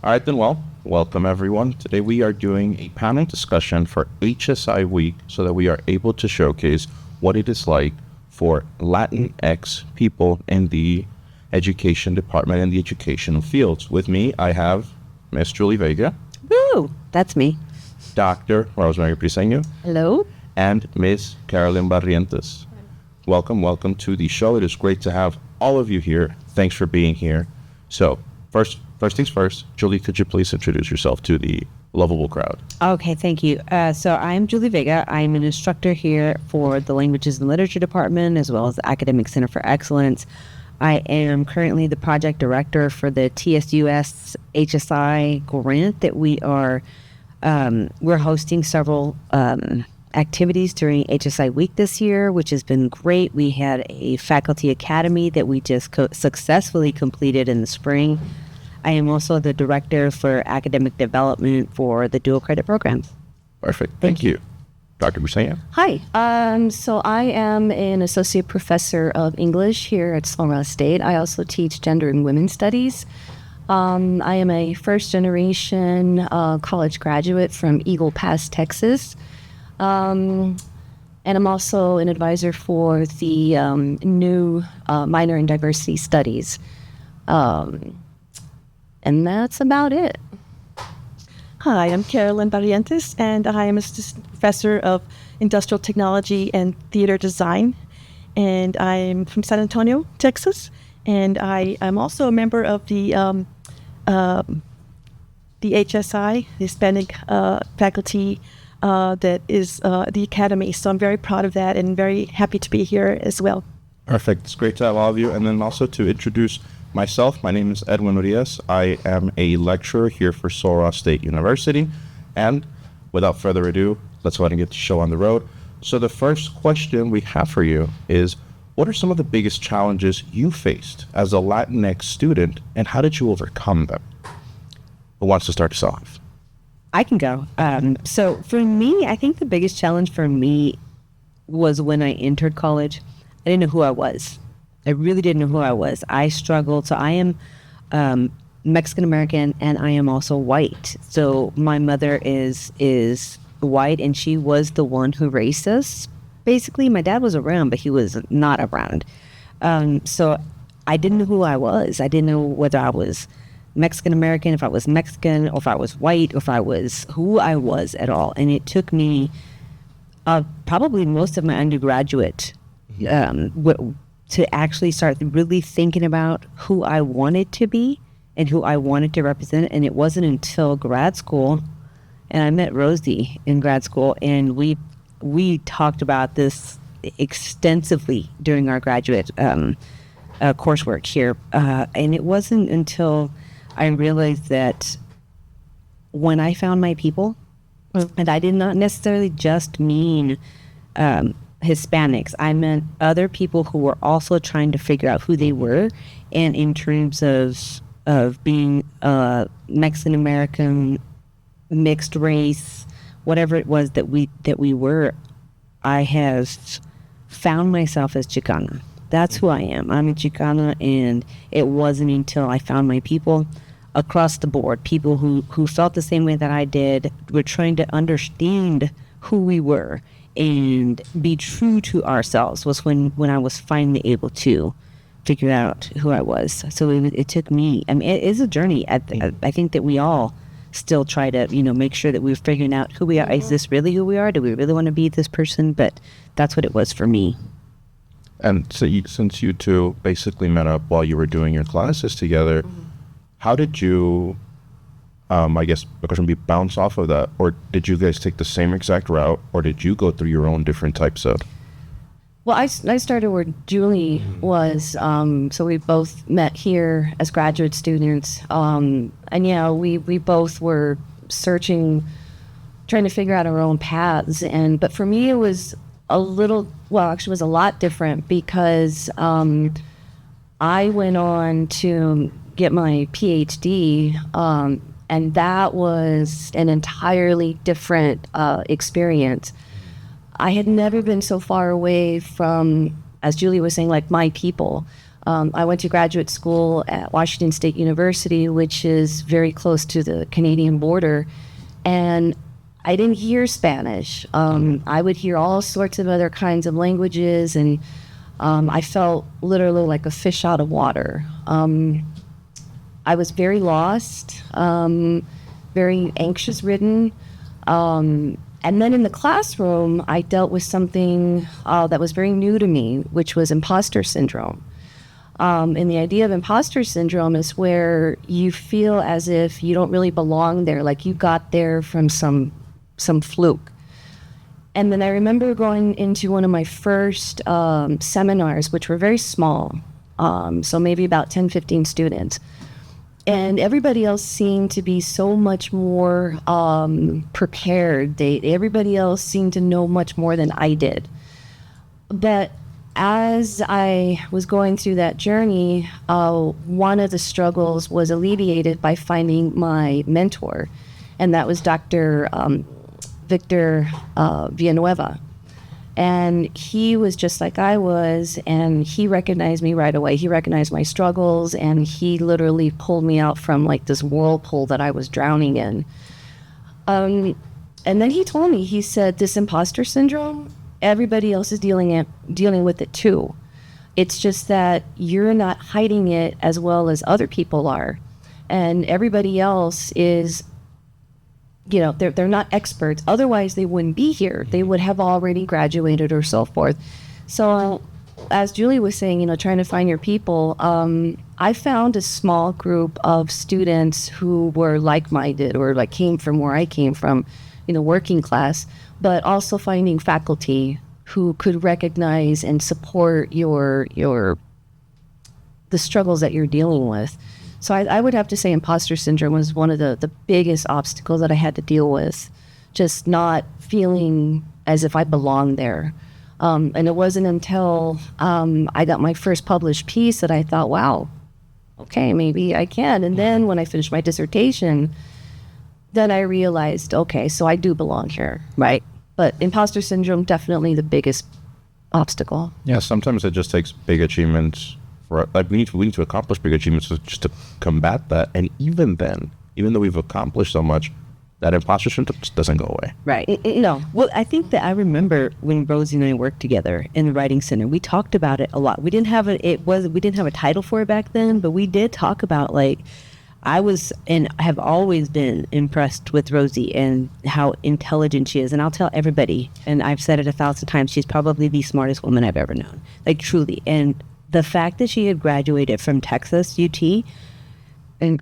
All right, then, well, welcome everyone. Today we are doing a panel discussion for HSI Week so that we are able to showcase what it is like for Latinx people in the education department and the educational fields. With me, I have Miss Julie Vega. Woo! That's me. Dr. Rosemary Briseño. Hello. And Miss Carolyn Barrientes. Welcome to the show. It is great to have all of you here. Thanks for being here. So, first things first, Julie, could you please introduce yourself to the lovable crowd? Okay, thank you. So I'm Julie Vega. I'm an instructor here for the Languages and Literature Department, as well as the Academic Center for Excellence. I am currently the project director for the TSUS-HSI grant that we're hosting several activities during HSI Week this year, which has been great. We had a faculty academy that we just successfully completed in the spring. I am also the director for academic development for the dual credit programs. Perfect. Thank you. Dr. Briseño. Hi. So I am an associate professor of English here at Sul Ross State. I also teach gender and women's studies. I am a first generation college graduate from Eagle Pass, Texas. And I'm also an advisor for the new minor in diversity studies. And that's about it. Hi, I'm Carolyn Barrientes, and I am assistant professor of industrial technology and theater design. And I'm from San Antonio, Texas. And I am also a member of the HSI, the Hispanic faculty that is the academy. So I'm very proud of that and very happy to be here as well. Perfect. It's great to have all of you. And then also to introduce myself, my name is Edwin Urias. I am a lecturer here for Sul Ross State University. And without further ado, let's go ahead and get the show on the road. So the first question we have for you is, what are some of the biggest challenges you faced as a Latinx student, and how did you overcome them? Who wants to start us off? I can go. So for me, I think the biggest challenge for me was when I entered college. I didn't know who I was. I really didn't know who I was. I struggled. So I am Mexican-American, and I am also white. So my mother is white, and she was the one who raised us. Basically, my dad was around, but he was not around. So I didn't know who I was. I didn't know whether I was Mexican-American, if I was Mexican, or if I was white, or if I was who I was at all. And it took me probably most of my undergraduate to actually start really thinking about who I wanted to be and who I wanted to represent. And it wasn't until grad school, and I met Rosie in grad school, and we talked about this extensively during our graduate coursework here. And it wasn't until I realized that when I found my people, and I did not necessarily just mean Hispanics, I meant other people who were also trying to figure out who they were, and in terms of being Mexican American, mixed race, whatever it was that we were, I have found myself as Chicana. That's who I am. I'm a Chicana, and it wasn't until I found my people across the board, people who felt the same way that I did, were trying to understand who we were and be true to ourselves, was when I was finally able to figure out who I was. So it took me, I mean, it is a journey. I think that we all still try to, make sure that we're figuring out who we are. Is this really who we are? Do we really want to be this person? But that's what it was for me. And so since you two basically met up while you were doing your classes together, how did you, I guess the question would be, bounce off of that? Or did you guys take the same exact route, or did you go through your own different types of? Well, I started where Julie was, so we both met here as graduate students. And yeah, we both were searching, trying to figure out our own paths. But for me, it was a lot different, because I went on to get my PhD, and that was an entirely different experience. I had never been so far away from, as Julie was saying, like my people. I went to graduate school at Washington State University, which is very close to the Canadian border, and I didn't hear Spanish. I would hear all sorts of other kinds of languages, and I felt literally like a fish out of water. I was very lost, very anxious-ridden. And then in the classroom, I dealt with something that was very new to me, which was imposter syndrome. And the idea of imposter syndrome is where you feel as if you don't really belong there, like you got there from some fluke. And then I remember going into one of my first seminars, which were very small, so maybe about 10, 15 students. And everybody else seemed to be so much more prepared. Everybody else seemed to know much more than I did. But as I was going through that journey, one of the struggles was alleviated by finding my mentor, and that was Dr. Victor Villanueva. And he was just like I was, and he recognized me right away. He recognized my struggles, and he literally pulled me out from like this whirlpool that I was drowning in. And then he told me, he said, this imposter syndrome, everybody else is dealing with it too. It's just that you're not hiding it as well as other people are. And everybody else is, you know, they're not experts. Otherwise, they wouldn't be here. They would have already graduated or so forth. So as Julie was saying, you know, trying to find your people, I found a small group of students who were like-minded or like came from where I came from, you know, working class, but also finding faculty who could recognize and support the struggles that you're dealing with. So I would have to say imposter syndrome was one of the biggest obstacles that I had to deal with, just not feeling as if I belonged there. And it wasn't until I got my first published piece that I thought, wow, okay, maybe I can. And then when I finished my dissertation, then I realized, okay, so I do belong here, right? But imposter syndrome, definitely the biggest obstacle. Yeah, sometimes it just takes big achievements. We need to accomplish big achievements just to combat that. And even then, even though we've accomplished so much, that imposter syndrome just doesn't go away. Right. No. Well, I think that I remember when Rosie and I worked together in the Writing Center, we talked about it a lot. We didn't have a title for it back then, but we did talk about, like, I was and have always been impressed with Rosie and how intelligent she is. And I'll tell everybody, and I've said it 1,000 times, she's probably the smartest woman I've ever known. Like, truly. And the fact that she had graduated from Texas UT and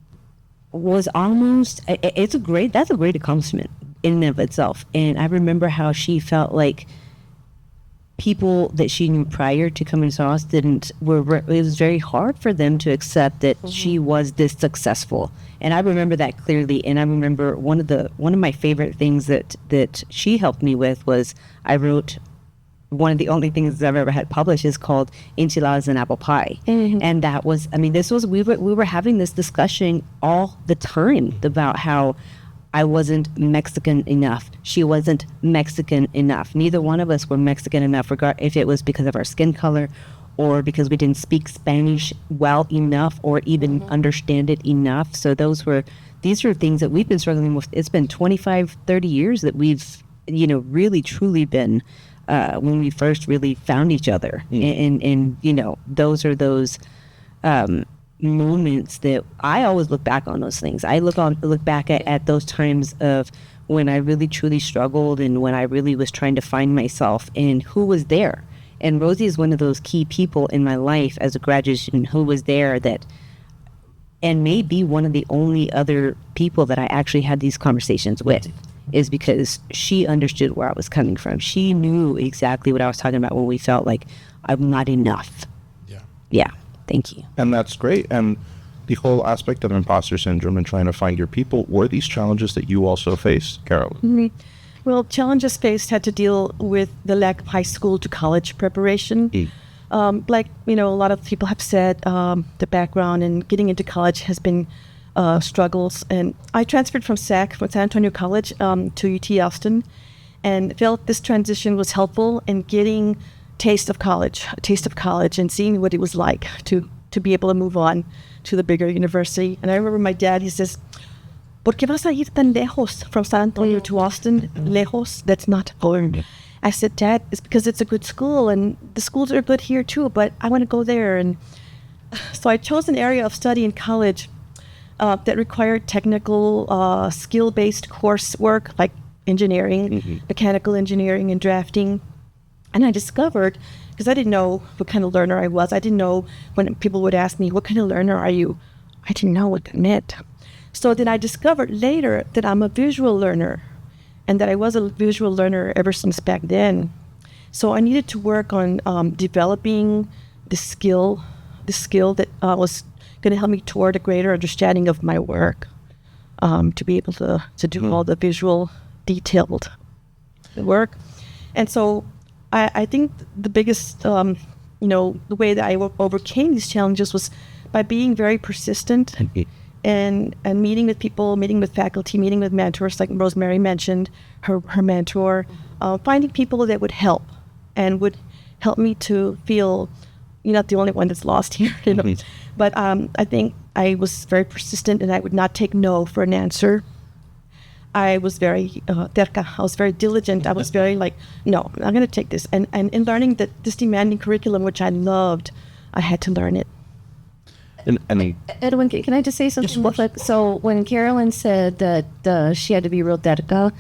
was almost, that's a great accomplishment in and of itself. And I remember how she felt like people that she knew prior to coming to us it was very hard for them to accept that she was this successful. And I remember that clearly. And I remember one of my favorite things that she helped me with was I wrote one of the only things I've ever had published is called Enchiladas and Apple Pie. Mm-hmm. And that was, we were having this discussion all the time about how I wasn't Mexican enough. She wasn't Mexican enough. Neither one of us were Mexican enough, if it was because of our skin color or because we didn't speak Spanish well enough or even understand it enough. So these are things that we've been struggling with. It's been 25, 30 years that we've, really truly been when we first really found each other. And those are those moments that I always look back on those things. I look back at those times of when I really truly struggled and when I really was trying to find myself and who was there. And Rosie is one of those key people in my life as a graduate student who was there and may be one of the only other people that I actually had these conversations with. Is because she understood where I was coming from. She knew exactly what I was talking about when we felt like I'm not enough. Yeah. Thank you. And that's great. And the whole aspect of imposter syndrome and trying to find your people, were these challenges that you also faced, Carolyn? Mm-hmm. Well, challenges faced had to deal with the lack of high school to college preparation. A lot of people have said, the background in getting into college has been struggles. And I transferred from San Antonio College to UT Austin, and felt this transition was helpful in getting taste of college, and seeing what it was like to be able to move on to the bigger university. And I remember my dad, he says, ¿Por qué vas a ir tan lejos from San Antonio to Austin? Lejos, that's not home. I said, Dad, it's because it's a good school, and the schools are good here too, but I want to go there. And so I chose an area of study in college that required technical, skill-based coursework like engineering, mechanical engineering, and drafting. And I discovered, because I didn't know what kind of learner I was, I didn't know when people would ask me, what kind of learner are you? I didn't know what that meant. So then I discovered later that I'm a visual learner, and that I was a visual learner ever since back then. So I needed to work on developing the skill that was going to help me toward a greater understanding of my work, to be able to do all the visual, detailed work. And so I think the biggest, the way that I overcame these challenges was by being very persistent and meeting with people, meeting with faculty, meeting with mentors, like Rosemary mentioned, her mentor, finding people that would help and would help me to feel you're not the only one that's lost here. But I think I was very persistent, and I would not take no for an answer. I was very terca. I was very diligent. I was very no, I'm going to take this. And in learning this demanding curriculum, which I loved, I had to learn it. And Edwin, can I just say something? Yes, So when Carolyn said that she had to be real terca,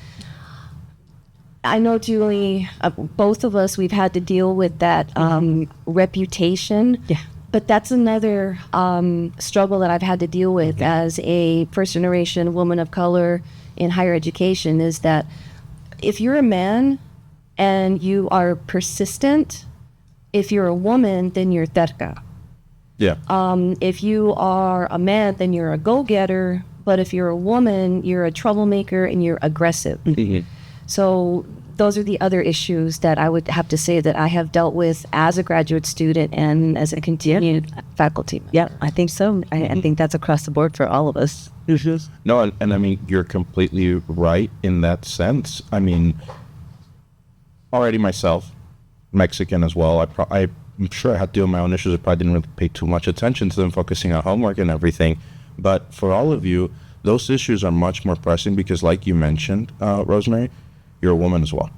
I know, Julie, both of us, we've had to deal with that reputation. Yeah. But that's another struggle that I've had to deal with as a first-generation woman of color in higher education, is that if you're a man and you are persistent, if you're a woman, then you're terca. yeah, If you are a man, then you're a go-getter. But if you're a woman, you're a troublemaker and you're aggressive. So those are the other issues that I would have to say that I have dealt with as a graduate student and as a continued faculty member. Yeah, I think so. I think that's across the board for all of us. no, and I mean, you're completely right in that sense. I mean, already myself, Mexican as well, I'm sure I had to deal with my own issues. I probably didn't really pay too much attention to them, focusing on homework and everything. But for all of you, those issues are much more pressing because, like you mentioned, Rosemary, you're a woman as well.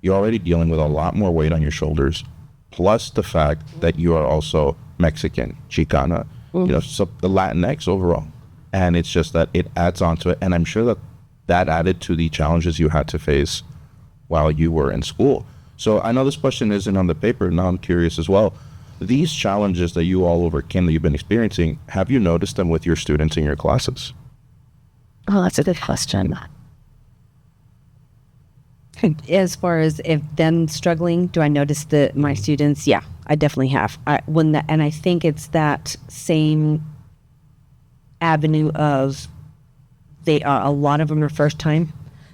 You're already dealing with a lot more weight on your shoulders, plus the fact that you are also Mexican, Chicana, so the Latinx overall. And it's just that it adds on to it. And I'm sure that added to the challenges you had to face while you were in school. So I know this question isn't on the paper. Now I'm curious as well. These challenges that you all overcame, that you've been experiencing, have you noticed them with your students in your classes? Oh, that's a good question. As far as if them struggling, do I notice that my students? Yeah, I definitely have. And I think it's that same avenue of a lot of them are first time.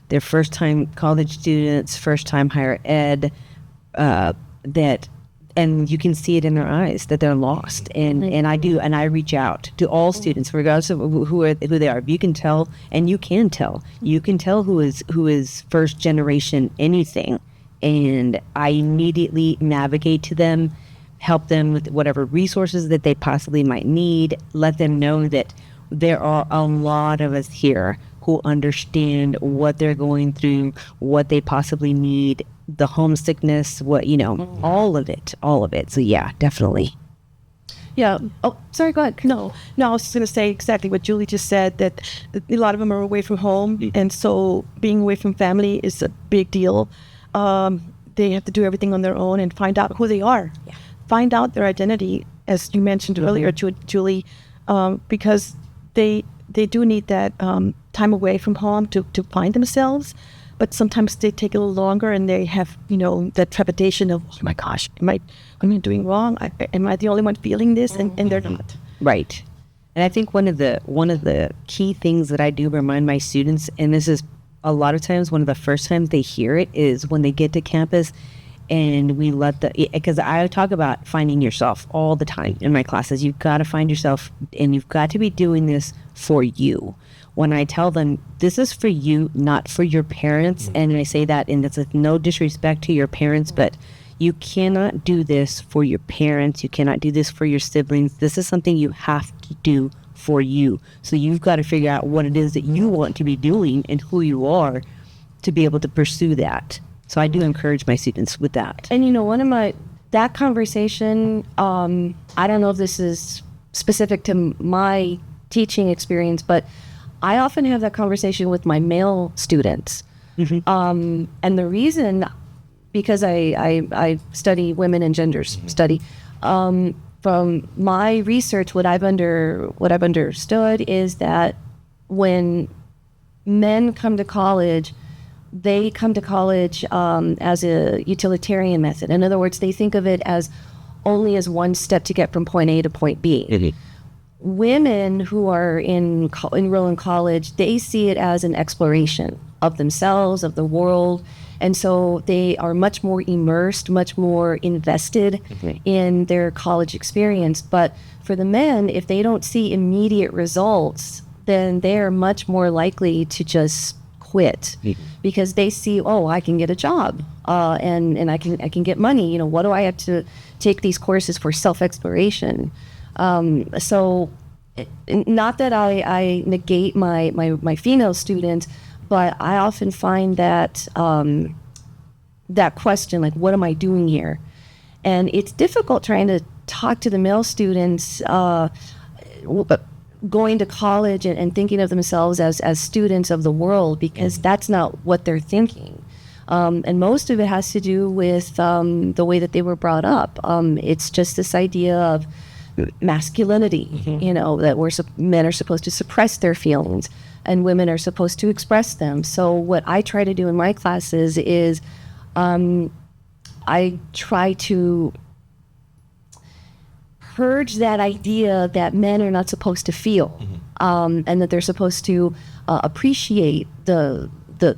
They're first time college students, first time higher ed, and you can see it in their eyes that they're lost. And I reach out to all students, regardless of who they are. You can tell who is first generation anything. And I immediately navigate to them, help them with whatever resources that they possibly might need, let them know that there are a lot of us here who understand what they're going through, what they possibly need, the homesickness, all of it. So yeah, definitely. Yeah. Oh, sorry, go ahead. No, I was just going to say exactly what Julie just said, that a lot of them are away from home. And so being away from family is a big deal. They have to do everything on their own and find out who they are. Yeah. Find out their identity, as you mentioned earlier, Julie, because they do need that time away from home to find themselves. But sometimes they take a little longer, and they have, that trepidation of, oh my gosh, am I doing wrong? Am I the only one feeling this? And they're not. Right. And I think one of the key things that I do remind my students, and this is a lot of times one of the first times they hear it, is when they get to campus, and we because I talk about finding yourself all the time in my classes. You've got to find yourself, and you've got to be doing this for you. When I tell them this is for you, not for your parents, and I say that, and it's with no disrespect to your parents, but You cannot do this for your parents. You cannot do this for your siblings. This is something you have to do for you. So you've got to figure out what it is that you want to be doing and who you are to be able to pursue that. So I do encourage my students with that. And that conversation, I don't know if this is specific to my teaching experience, but I often have that conversation with my male students. And the reason, because I study women and genders study, from my research, what I've understood is that when men come to college, they come to college as a utilitarian method. In other words, they think of it as only as one step to get from point A to point B. Women who are enroll in college, they see it as an exploration of themselves, of the world. And so they are much more immersed, much more invested in their college experience. But for the men, if they don't see immediate results, then they're much more likely to just quit because they see, oh, I can get a job and I can get money. What do I have to take these courses for self-exploration? So not that I negate my female students, but I often find that that question, like, what am I doing here? And it's difficult trying to talk to the male students going to college and thinking of themselves as students of the world, because that's not what they're thinking. And most of it has to do with the way that they were brought up. It's just this idea of masculinity, that men are supposed to suppress their feelings and women are supposed to express them. So what I try to do in my classes is I try to purge that idea that men are not supposed to feel, and that they're supposed to appreciate the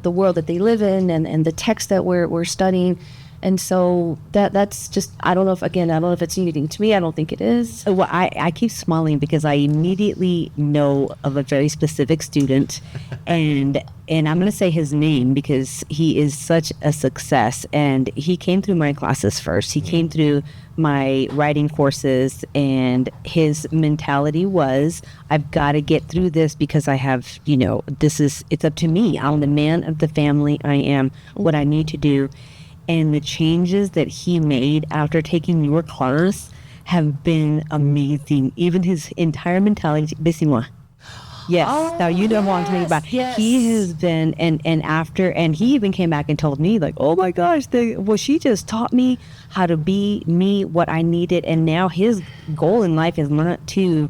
world that they live in and the text that we're studying. And so that's just, I don't know if it's unique to me. I don't think it is. Well, I keep smiling because I immediately know of a very specific student, and I'm going to say his name because he is such a success. And he came through my classes first. He came through my writing courses, and his mentality was, I've got to get through this because I have, it's up to me. I'm the man of the family. I am what I need to do. And the changes that he made after taking your class have been amazing. Even his entire mentality, Briseño. Yes, now you know what I'm talking about. Yes. He has been, and he even came back and told me, like, oh my gosh, she just taught me how to be me, what I needed. And now his goal in life is not to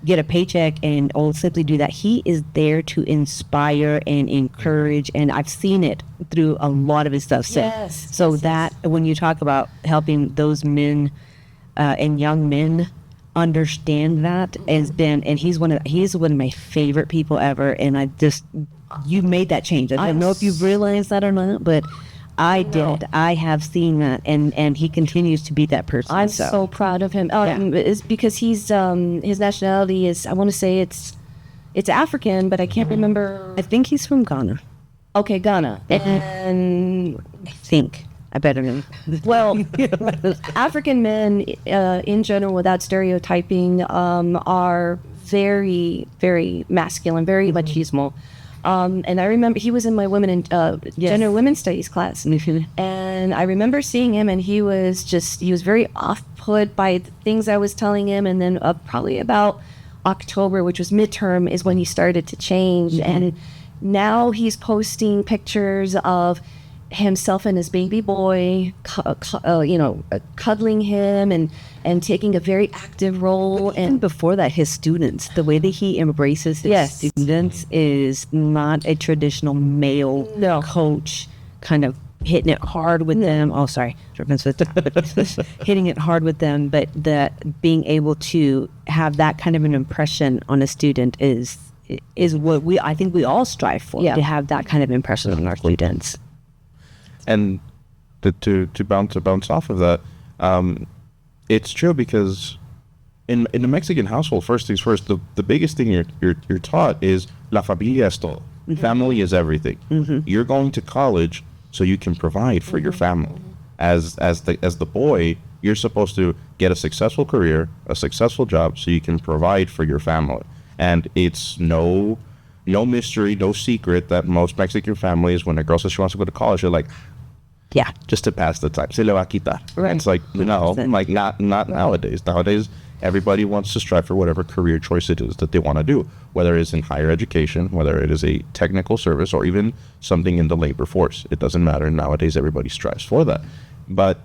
get a paycheck and simply do that. He is there to inspire and encourage, and I've seen it through a lot of his stuff. So when you talk about helping those men and young men understand that, and he's one of my favorite people ever. And you made that change. I don't know if you've realized that or not, but I did. I have seen that, and he continues to be that person. I'm so proud of him. It's because he's his nationality is, I want to say it's African, but I can't remember. I think he's from Ghana. Okay, Ghana. And I better know. Well, African men in general, without stereotyping, are very, very masculine, very machismo. And I remember he was in my gender and women's studies class. And I remember seeing him, and he was very off-put by the things I was telling him. And then probably about October, which was midterm, is when he started to change. And now he's posting pictures of himself and his baby boy, cuddling him and taking a very active role. And before that, his students, the way that he embraces his students is not a traditional male coach, kind of hitting it hard with them. Oh, sorry, hitting it hard with them, but that being able to have that kind of an impression on a student is what I think we all strive for, to have that kind of impression on our students. And to bounce off of that, it's true because in a Mexican household, first things first, the biggest thing you're taught is la familia es todo. Family is everything. You're going to college so you can provide for your family. as the boy, you're supposed to get a successful career, a successful job, so you can provide for your family. And it's no mystery, no secret that most Mexican families, when a girl says she wants to go to college, they're like, Yeah. just to pass the time. Se le va a quitar. Right. It's like, no, like not nowadays. Nowadays, everybody wants to strive for whatever career choice it is that they want to do, whether it's in higher education, whether it is a technical service, or even something in the labor force. It doesn't matter. Nowadays, everybody strives for that. But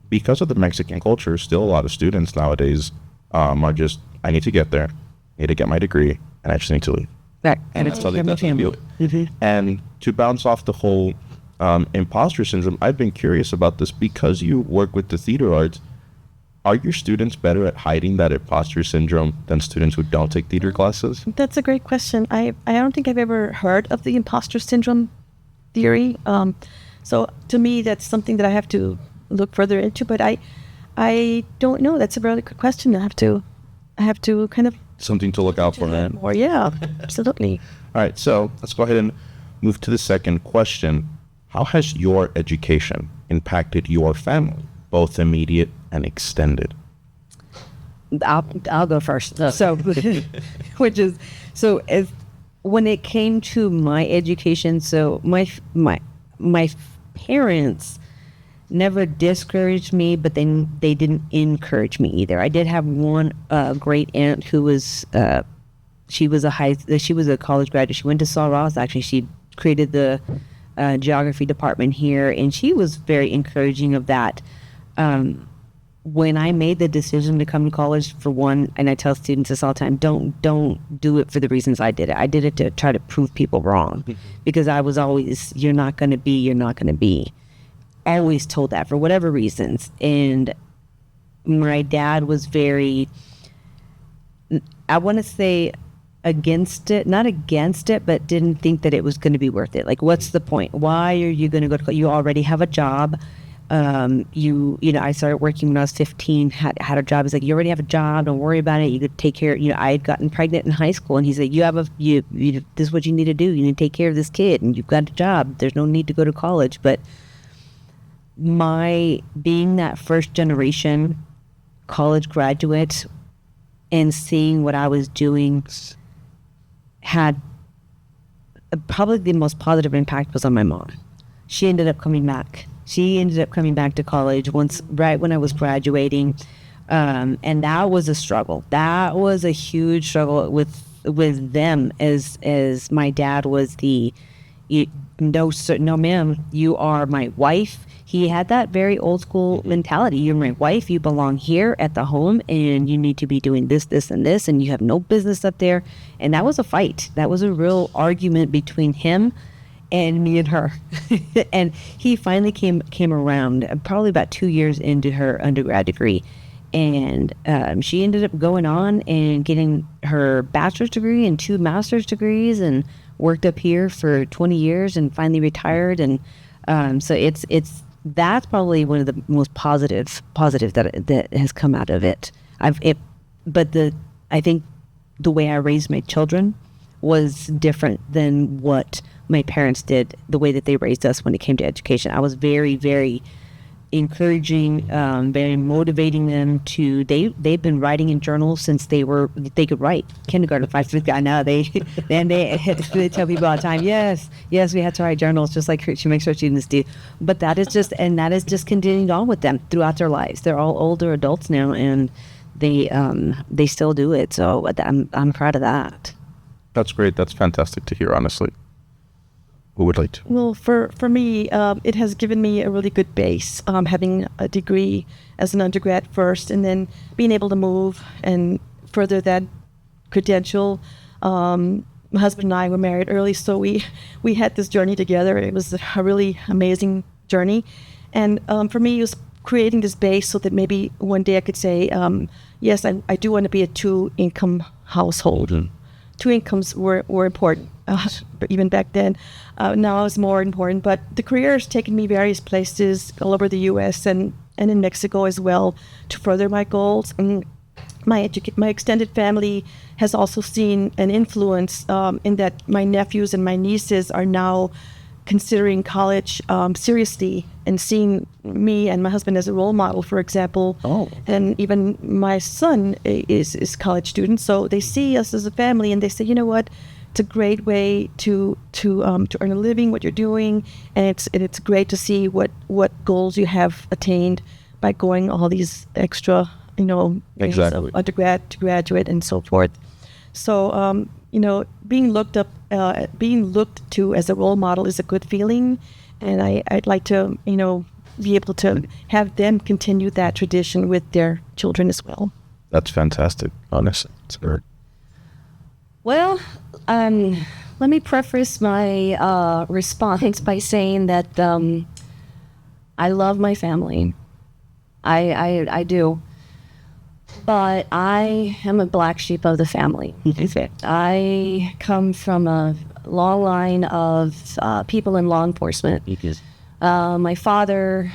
because of the Mexican culture, still a lot of students nowadays are just, I need to get there, I need to get my degree, and I just need to leave. Right. And that's how they feel it. And to bounce off the whole imposter syndrome, I've been curious about this because you work with the theater arts. Are your students better at hiding that imposter syndrome than students who don't take theater classes? That's a great question. I don't think I've ever heard of the imposter syndrome theory. So to me, that's something that I have to look further into. But I don't know. That's a really good question. I have to kind of Something to look out for, man. more. Yeah, absolutely. All right, so let's go ahead and move to the second question. How has your education impacted your family, both immediate and extended? I'll go first. So, which is as when it came to my education, so my parents never discouraged me, but then they didn't encourage me either. I did have one great aunt who was she was a college graduate. She went to Sul Ross. Actually, she created the geography department here, and she was very encouraging of that. When I made the decision to come to college, for one, and I tell students this all the time, don't do it for the reasons I did it. I did it to try to prove people wrong, because I was always, you're not going to be. Always told that for whatever reasons. And my dad was very, I want to say against it, not against it, but didn't think that it was going to be worth it. Like, what's the point? Why are you going to go to college? You already have a job. I started working when I was 15, had a job. He's like, you already have a job. Don't worry about it. You could take care. I had gotten pregnant in high school, and he said, this is what you need to do. You need to take care of this kid, and you've got a job. There's no need to go to college. But my being that first generation college graduate and seeing what I was doing had probably the most positive impact was on my mom. She ended up coming back. To college right when I was graduating. And that was a struggle. That was a huge struggle with them, as my dad was no ma'am, you are my wife. He had that very old school mentality. You're my wife, you belong here at the home, and you need to be doing this, and this, and you have no business up there. And that was a fight. That was a real argument between him and me and her. And he finally came around probably about 2 years into her undergrad degree. And she ended up going on and getting her bachelor's degree and 2 master's degrees, and worked up here for 20 years and finally retired. And so that's probably one of the most positive that has come out of it. I think the way I raised my children was different than what my parents did, the way that they raised us when it came to education. I was very, very encouraging, very motivating them to. They've been writing in journals since they could write. Kindergarten, 5th, 5th. I know they tell people all the time. Yes, we had to write journals, just like she makes her students do. But that is just continuing on with them throughout their lives. They're all older adults now, and they still do it. So I'm proud of that. That's great. That's fantastic to hear, honestly. Who would like to? Well, for me, it has given me a really good base, having a degree as an undergrad first, and then being able to move and further that credential. My husband and I were married early, so we had this journey together. It was a really amazing journey. And for me, it was creating this base so that maybe one day I could say, yes, I do want to be a 2-income household. Mm-hmm. 2 incomes were important, even back then. Now it's more important. But the career has taken me various places all over the U.S. and in Mexico as well to further my goals. And my extended family has also seen an influence in that my nephews and my nieces are now considering college seriously and seeing me and my husband as a role model, for example. Oh. And even my son is college student, so they see us as a family, and they say, you know what, it's a great way to earn a living, what you're doing, and it's great to see what goals you have attained by going all these extra, things Exactly. of undergrad to graduate and so forth. So being looked to as a role model is a good feeling, and I'd like to be able to have them continue that tradition with their children as well. That's fantastic, honestly. It's great. Well, let me preface my response by saying that I love my family. I do. But I am a black sheep of the family. I come from a long line of people in law enforcement. My father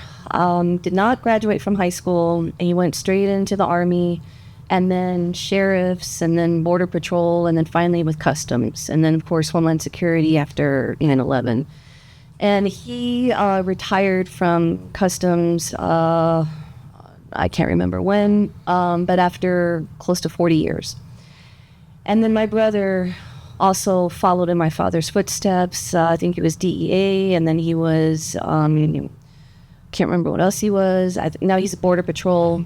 did not graduate from high school, and he went straight into the Army, and then sheriffs, and then Border Patrol, and then finally with Customs, and then, of course, Homeland Security after 9/11. And he retired from Customs, I can't remember when, but after close to 40 years. And then my brother also followed in my father's footsteps. I think he was DEA, and then he was, can't remember what else he was. Now he's Border Patrol.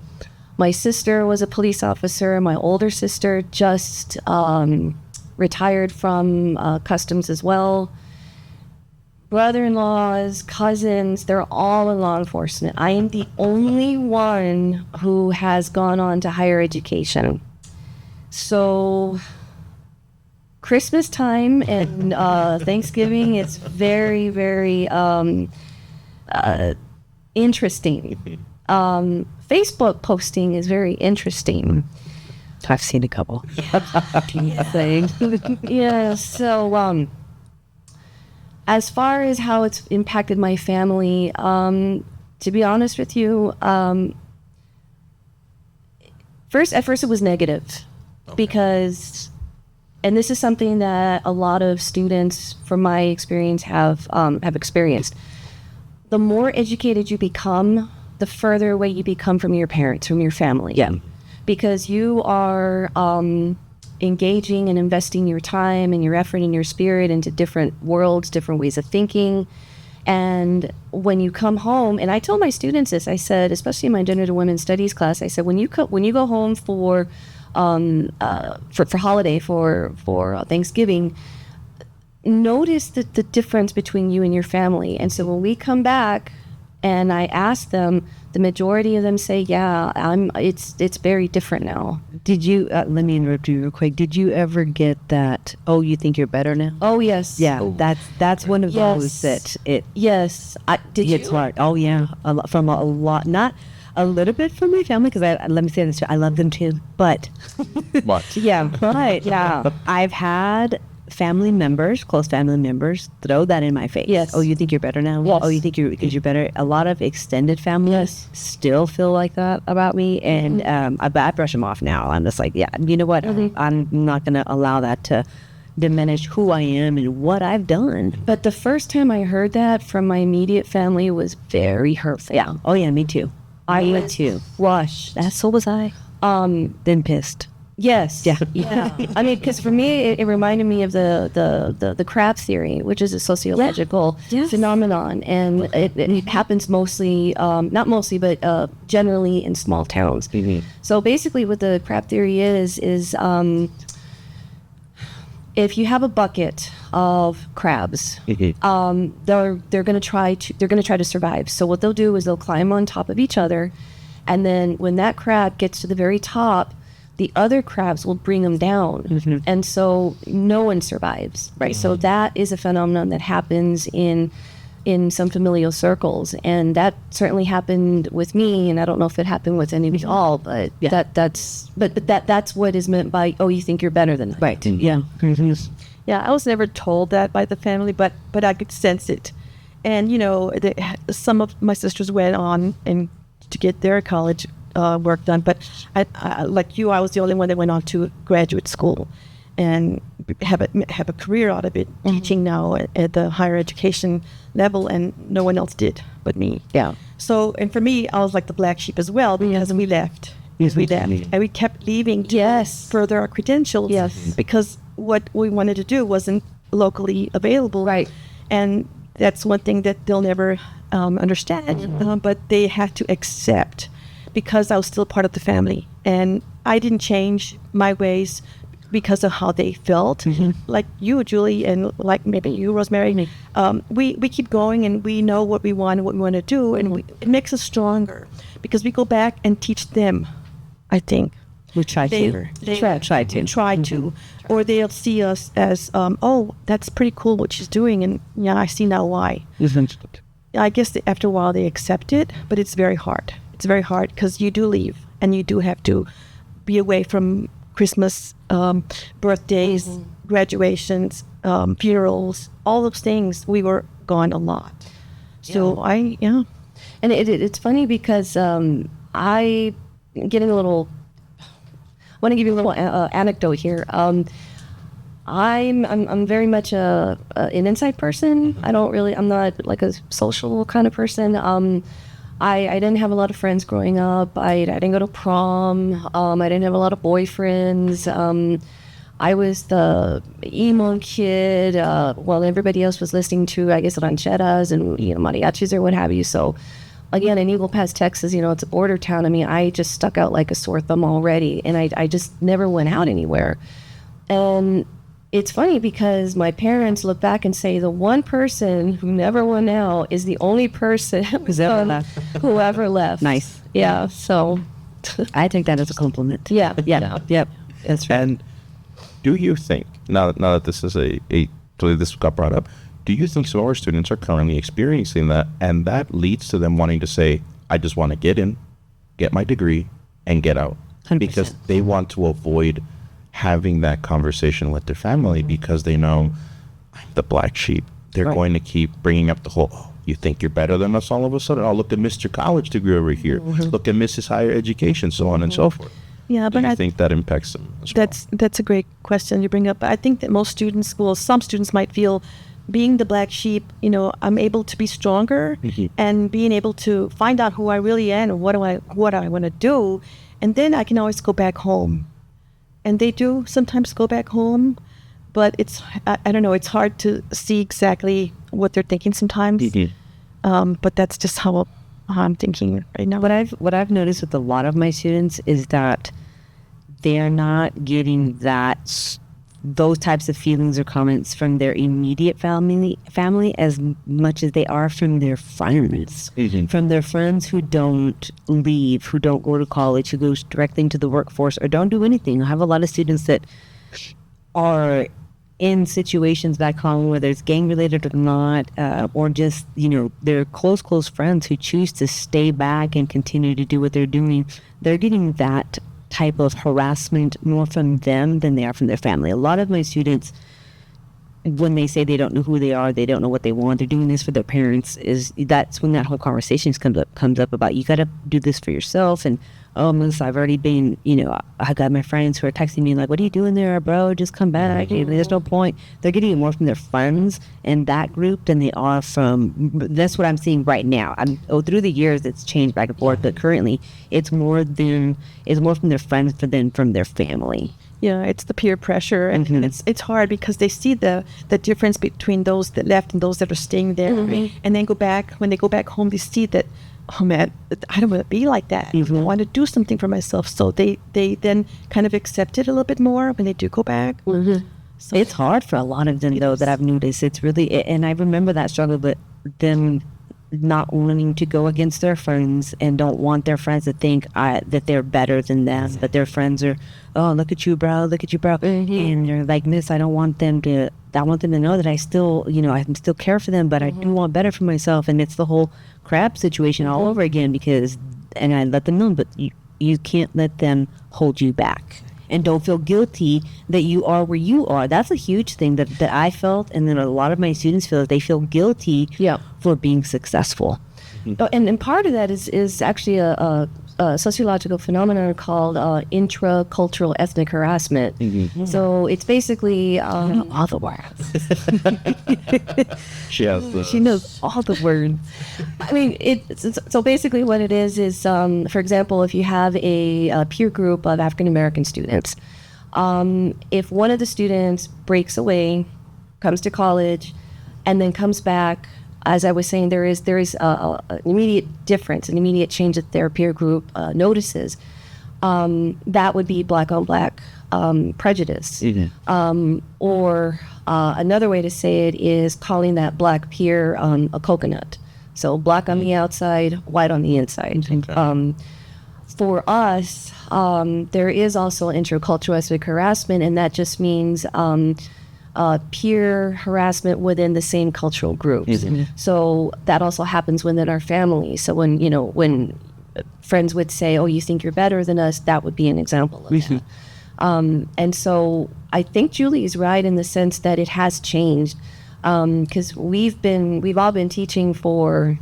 My sister was a police officer. My older sister just retired from Customs as well. Brother-in-laws, cousins, they're all in law enforcement. I am the only one who has gone on to higher education. So Christmas time and Thanksgiving is very, very interesting. Facebook posting is very interesting. I've seen a couple. Yeah, so as far as how it's impacted my family, to be honest with you, at first it was negative. Because, and this is something that a lot of students from my experience have experienced. The more educated you become, the further away you become from your parents, from your family. Yeah. Because you are engaging and investing your time and your effort and your spirit into different worlds, different ways of thinking. And when you come home, and I told my students this, I said, especially in my gender and women's studies class, I said, when you go home for holiday, for Thanksgiving, notice the difference between you and your family. And so when we come back and I ask them, the majority of them say, yeah, it's very different now. Did you, let me interrupt you real quick. Did you ever get that, oh, you think you're better now? Oh, yes. Yeah, that's one of those that it Yes. Did hits you? hard. Oh, yeah. A lot, not a little bit from my family, because let me say this too, I love them too, but What? yeah, but yeah, I've had family members, close family members, throw that in my face. Yes. Oh, you think you're better now? Yes. Oh, you think you're better? A lot of extended families still feel like that about me, and I brush them off now. I'm just like, yeah, you know what? I'm not going to allow that to diminish who I am and what I've done. But the first time I heard that from my immediate family was very hurtful. Yeah. Oh, yeah, me too. I went to Rush. So was I. Then pissed. Yes. Yeah. Yeah. I mean, because for me, it reminded me of the crab theory, which is a sociological phenomenon, and it happens mostly, not mostly, but generally in small towns. Mm-hmm. So basically, what the crab theory is if you have a bucket of crabs, they're going to try to survive. So what they'll do is they'll climb on top of each other, and then when that crab gets to the very top, the other crabs will bring them down, and so no one survives. Right. So that is a phenomenon that happens in some familial circles, and that certainly happened with me. And I don't know if it happened with any of you all, but that's what is meant by, oh, you think you're better than that. Right. Yeah. Yeah, I was never told that by the family, but I could sense it. And some of my sisters went on and to get their college work done, but I like you, I was the only one that went on to graduate school. And have a career out of it, teaching now at the higher education level, and no one else did but me. Yeah. So, and for me, I was like the black sheep as well, because we left. Yes, We left, and we kept leaving to Yes. further our credentials. Yes. Because what we wanted to do wasn't locally available. Right. And that's one thing that they'll never understand, but they had to accept, because I was still part of the family, and I didn't change my ways because of how they felt. Like you, Julie, and like maybe you, Rosemary. We keep going, and we know what we want and what we want to do, and it makes us stronger because we go back and teach them, I think. We try to. Try to. Or they'll see us as, oh, that's pretty cool what she's doing, and yeah, I see now why. I guess after a while they accept it, but it's very hard. It's very hard because you do leave, and you do have to be away from Christmas, birthdays, graduations, funerals, all those things. We were gone a lot. So And it's funny because I getting a little. I want to give you a little anecdote here. I'm very much an inside person. I'm not like a social kind of person. I didn't have a lot of friends growing up. I didn't go to prom. I didn't have a lot of boyfriends. I was the emo kid while everybody else was listening to, I guess, rancheras and mariachis or what have you. So again, in Eagle Pass, Texas, it's a border town. I mean, I just stuck out like a sore thumb already, and I just never went out anywhere. And it's funny because my parents look back and say the one person who never went out is the only person who ever left. Nice. Yeah. So I take that as a compliment. Yeah. Yep. That's right. And do you think, now that this is this got brought up, do you think some of our students are currently experiencing that, and that leads to them wanting to say, I just want to get in, get my degree, and get out? 100%. Because they want to avoid having that conversation with their family, because they know I'm the black sheep. They're Right. going to keep bringing up the whole, oh, you think you're better than us all of a sudden? Oh, look at Mr. College degree over here. Look at Mrs. Higher Education, so on and so forth. yeah, Do but you think that impacts them as well? that's a great question you bring up. I think that most students, some students might feel, being the black sheep, I'm able to be stronger and being able to find out who I really am and what I want to do, and then I can always go back home. And they do sometimes go back home, but I don't know, it's hard to see exactly what they're thinking sometimes. But that's just how I'm thinking right now. What I've noticed with a lot of my students is that they're not getting those types of feelings or comments from their immediate family as much as they are from their friends. From their friends who don't leave, who don't go to college, who goes directly into the workforce or don't do anything. I have a lot of students that are in situations back home, whether it's gang related or not, or just, they're close friends who choose to stay back and continue to do what they're doing. They're getting that type of harassment more from them than they are from their family. A lot of my students, when they say they don't know who they are, they don't know what they want, they're doing this for their parents, that's when that whole conversation comes up about, you got to do this for yourself. And Melissa, I've already been, I got my friends who are texting me like, what are you doing there, bro? Just come back. There's no point. They're getting it more from their friends and that group than they are that's what I'm seeing right now. Through the years, it's changed back and forth, but currently it's more from their friends than from their family. Yeah, it's the peer pressure, and it's hard because they see the difference between those that left and those that are staying there, and then when they go back home, they see that, oh man, I don't want to be like that. I want to do something for myself. So they then kind of accept it a little bit more when they do go back. So it's hard for a lot of them, though, that I've noticed. It's really, and I remember that struggle, but them not wanting to go against their friends and don't want their friends to think that they're better than them, that their friends are, oh, look at you, bro, and they're like, miss, I want them to know that I still, I can still care for them, but I do want better for myself. And it's the whole crab situation all over again, and I let them know, but you can't let them hold you back. And don't feel guilty that you are where you are. That's a huge thing that I felt, and then a lot of my students feel that they feel guilty for being successful. And part of that is actually sociological phenomenon called intracultural ethnic harassment. So it's basically All the words. She has the. She knows all the words. I mean, so basically what it is, for example, if you have a peer group of African American students, if one of the students breaks away, comes to college, and then comes back, as I was saying, there is an immediate difference, an immediate change that their peer group notices. That would be black on black prejudice. Or another way to say it is calling that black peer a coconut. So black on the outside, white on the inside. For us, there is also intercultural ethnic harassment, and that just means peer harassment within the same cultural groups. So that also happens within our family. So when friends would say, "Oh, you think you're better than us," that would be an example of that. And so I think Julie is right in the sense that it has changed, because we've all been teaching for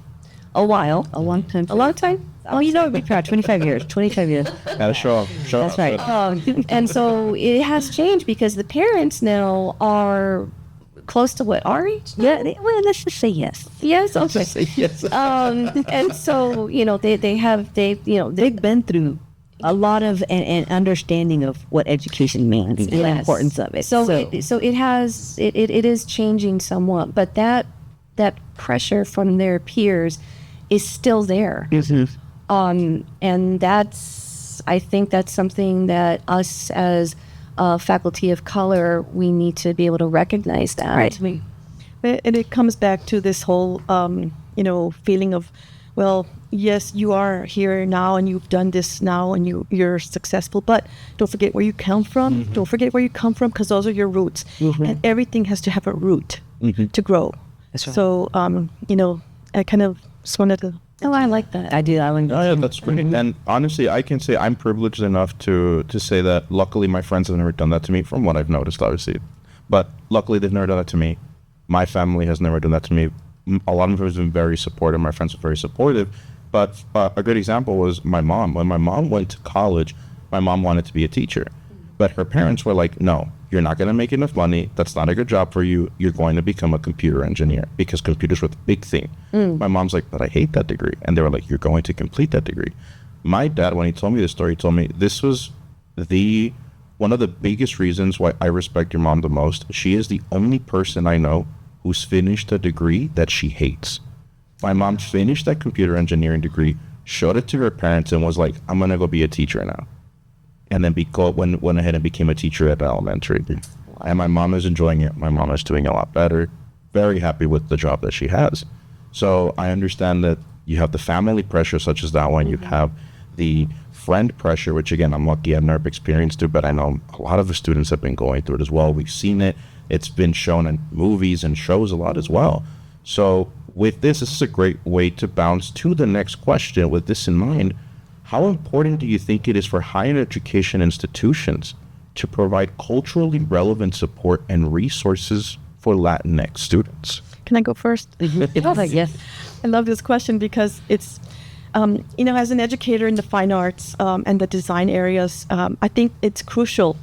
a while, A long time. a long time. Oh, you know, we tried 25 years. 25 years. Gotta show off. That's right. And so it has changed because the parents now are close to what, our age? Yeah. Well, let's just say yes. Yes. Okay. Yes. And so They've been through a lot of and understanding of what education means and the Yes. importance of it. So it is changing somewhat, but that pressure from their peers is still there. And I think that's something that us as a faculty of color, we need to be able to recognize that. Right. And it comes back to this whole, feeling of, well, yes, you are here now and you've done this now and you're successful, but don't forget where you come from. Don't forget where you come from, because those are your roots. And everything has to have a root to grow. That's right. So, I kind of just wanted to. Oh, I like that. I do. I like Oh yeah, that's great. And honestly, I can say I'm privileged enough to say that luckily my friends have never done that to me, from what I've noticed, obviously. But luckily they've never done that to me. My family has never done that to me. A lot of them have been very supportive. My friends are very supportive. But a good example was my mom. When my mom went to college, my mom wanted to be a teacher. But her parents were like, no, you're not going to make enough money. That's not a good job for you. You're going to become a computer engineer, because computers were the big thing. My mom's like, but I hate that degree. And they were like, you're going to complete that degree. My dad, when he told me this story, he told me this was one of the biggest reasons why I respect your mom the most. She is the only person I know who's finished a degree that she hates. My mom finished that computer engineering degree, showed it to her parents, and was like, I'm going to go be a teacher now. And then went ahead and became a teacher at elementary. And my mom is enjoying it. My mom is doing a lot better. Very happy with the job that she has. So I understand that you have the family pressure such as that one. You have the friend pressure, which again, I'm lucky I've never experienced it, but I know a lot of the students have been going through it as well. We've seen it. It's been shown in movies and shows a lot as well. So with this is a great way to bounce to the next question. With this in mind, how important do you think it is for higher education institutions to provide culturally relevant support and resources for Latinx students? Can I go first? yes. I love this question because it's, as an educator in the fine arts and the design areas, I think it's crucial.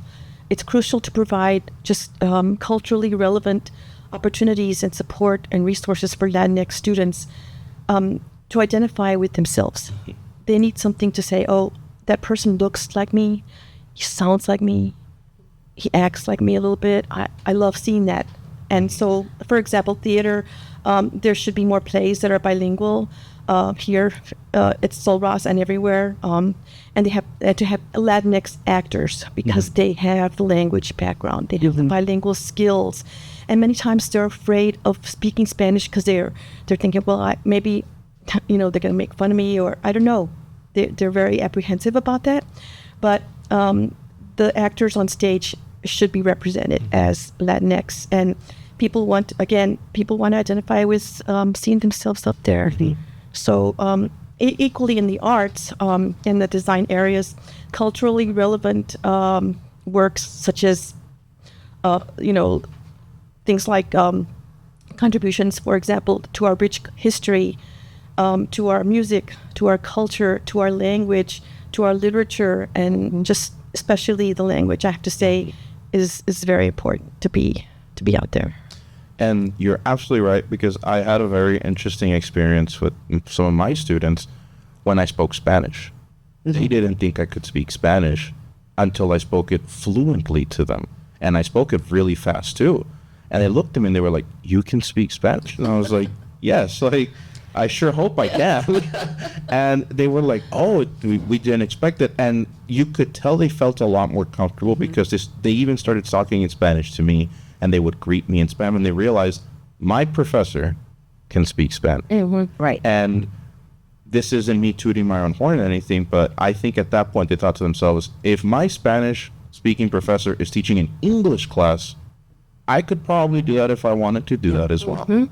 It's crucial to provide just culturally relevant opportunities and support and resources for Latinx students to identify with themselves. They need something to say, oh, that person looks like me, he sounds like me, he acts like me a little bit. I love seeing that. And so, for example, theater, there should be more plays that are bilingual here at Sul Ross and everywhere. And they have to have Latinx actors because they have the language background. They have the bilingual skills. And many times they're afraid of speaking Spanish because they're thinking, well, maybe they're going to make fun of me, or I don't know. They're very apprehensive about that. But the actors on stage should be represented as Latinx, and people want to identify with seeing themselves up there. So equally in the arts, in the design areas, culturally relevant works such as things like contributions, for example, to our rich history, to our music, to our culture, to our language, to our literature, and just especially the language, I have to say, is very important to be out there. And you're absolutely right, because I had a very interesting experience with some of my students when I spoke Spanish. They didn't think I could speak Spanish until I spoke it fluently to them. And I spoke it really fast too. And they looked at me and they were like, "You can speak Spanish?" And I was like, "Yes, like, I sure hope I can." And they were like, "Oh, we didn't expect it." And you could tell they felt a lot more comfortable because they even started talking in Spanish to me, and they would greet me in Spanish, and they realized my professor can speak Spanish. Right. And this isn't me tooting my own horn or anything, but I think at that point they thought to themselves, if my Spanish speaking professor is teaching an English class, I could probably do that if I wanted to do that as well.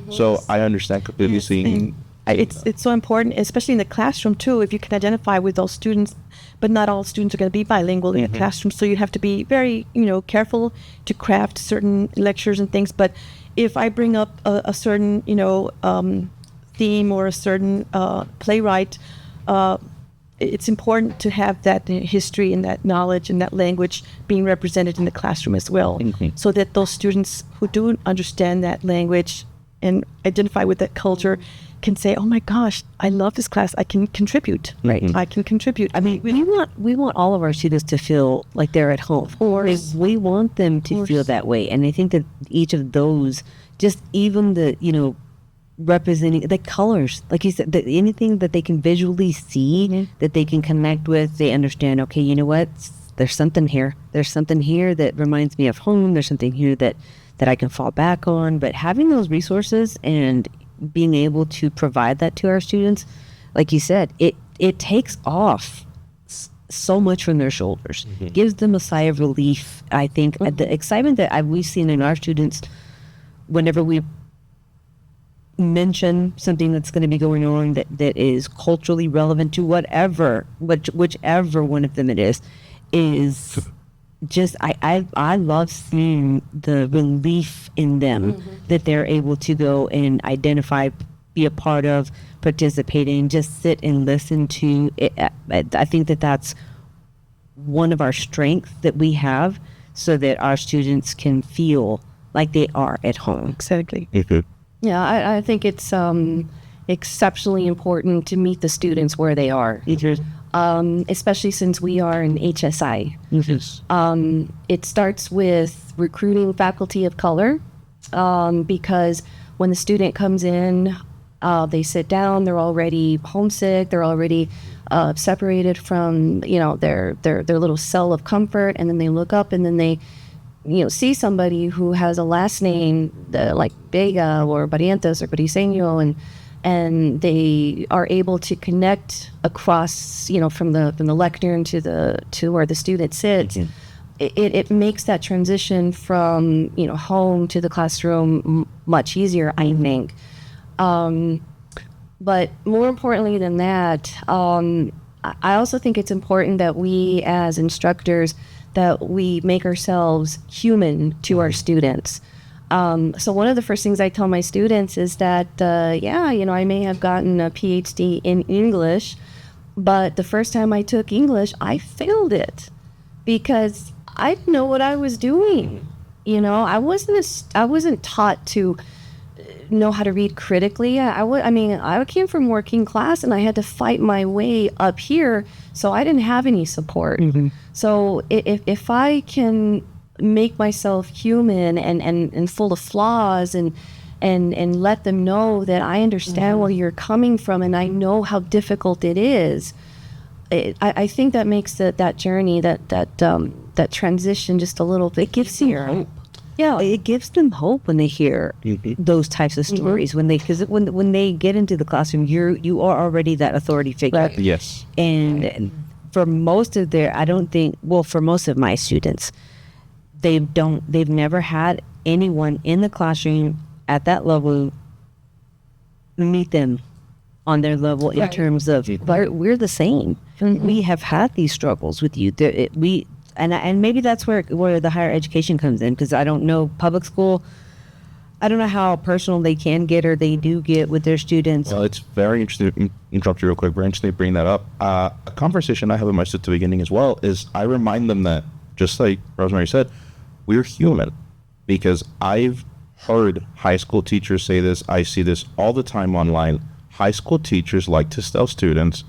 So I understand completely seeing. It's so important, especially in the classroom too, if you can identify with those students, but not all students are going to be bilingual in the classroom. So you have to be very, careful to craft certain lectures and things. But if I bring up a certain, theme or a certain playwright, it's important to have that history and that knowledge and that language being represented in the classroom as well, so that those students who do understand that language and identify with that culture can say, "Oh my gosh, I love this class. I can contribute. Right. I can contribute." I mean, we want all of our students to feel like they're at home. We want them to feel that way, and I think that each of those, just even the representing the colors, like you said, anything that they can visually see, that they can connect with, they understand. Okay, you know what? There's something here. There's something here that reminds me of home. There's something here that I can fall back on. But having those resources and being able to provide that to our students, like you said, it takes off so much from their shoulders, gives them a sigh of relief. I think the excitement that we've seen in our students whenever we mention something that's going to be going on that is culturally relevant to whichever one of them it is just I love seeing the relief in them that they're able to go and identify, be a part of, participate in, just sit and listen to it. I think that's one of our strengths that we have, so that our students can feel like they are at home. Exactly. Yeah, I think it's exceptionally important to meet the students where they are, especially since we are in HSI. It starts with recruiting faculty of color, because when the student comes in, they sit down, they're already homesick, they're already separated from their little cell of comfort, and then they look up and then they see somebody who has a last name like Vega or Barrientes or Briseño, and they are able to connect across, from the lectern to where the student sits. It makes that transition from home to the classroom much easier, I think. But more importantly than that, I also think it's important that we as instructors, that we make ourselves human to our students. So one of the first things I tell my students is that, I may have gotten a PhD in English, but the first time I took English, I failed it because I didn't know what I was doing. I wasn't taught to know how to read critically. I came from working class and I had to fight my way up here, so I didn't have any support. So if I can make myself human and full of flaws and let them know that I understand where you're coming from and I know how difficult it is, I think that makes that journey, that transition just a little bit, gives you hope. Yeah, it gives them hope when they hear those types of stories. Because when they get into the classroom, you are already that authority figure. Right. Yes. And for most of for most of my students, they've never had anyone in the classroom at that level meet them on their level in terms of, we're the same. We have had these struggles with you. And maybe that's where the higher education comes in, because I don't know, public school, I don't know how personal they can get or they do get with their students. Well, it's very interesting. Interrupt you real quick. Very interesting to bring that up. A conversation I have with my students at the beginning as well is I remind them that, just like Rosemary said, we're human. Because I've heard high school teachers say this. I see this all the time online. High school teachers like to tell students,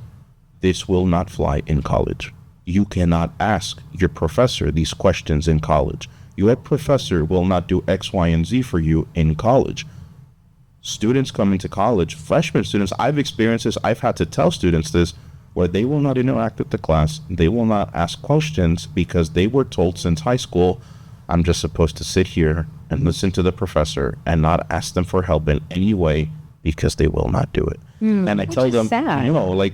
this will not fly in college. You cannot ask your professor these questions in college. Your professor will not do X, Y, and Z for you in college. Students coming to college, freshman students, I've experienced this. I've had to tell students this, where they will not interact with the class. They will not ask questions because they were told since high school, I'm just supposed to sit here and listen to the professor and not ask them for help in any way because they will not do it. And I tell them, sad. like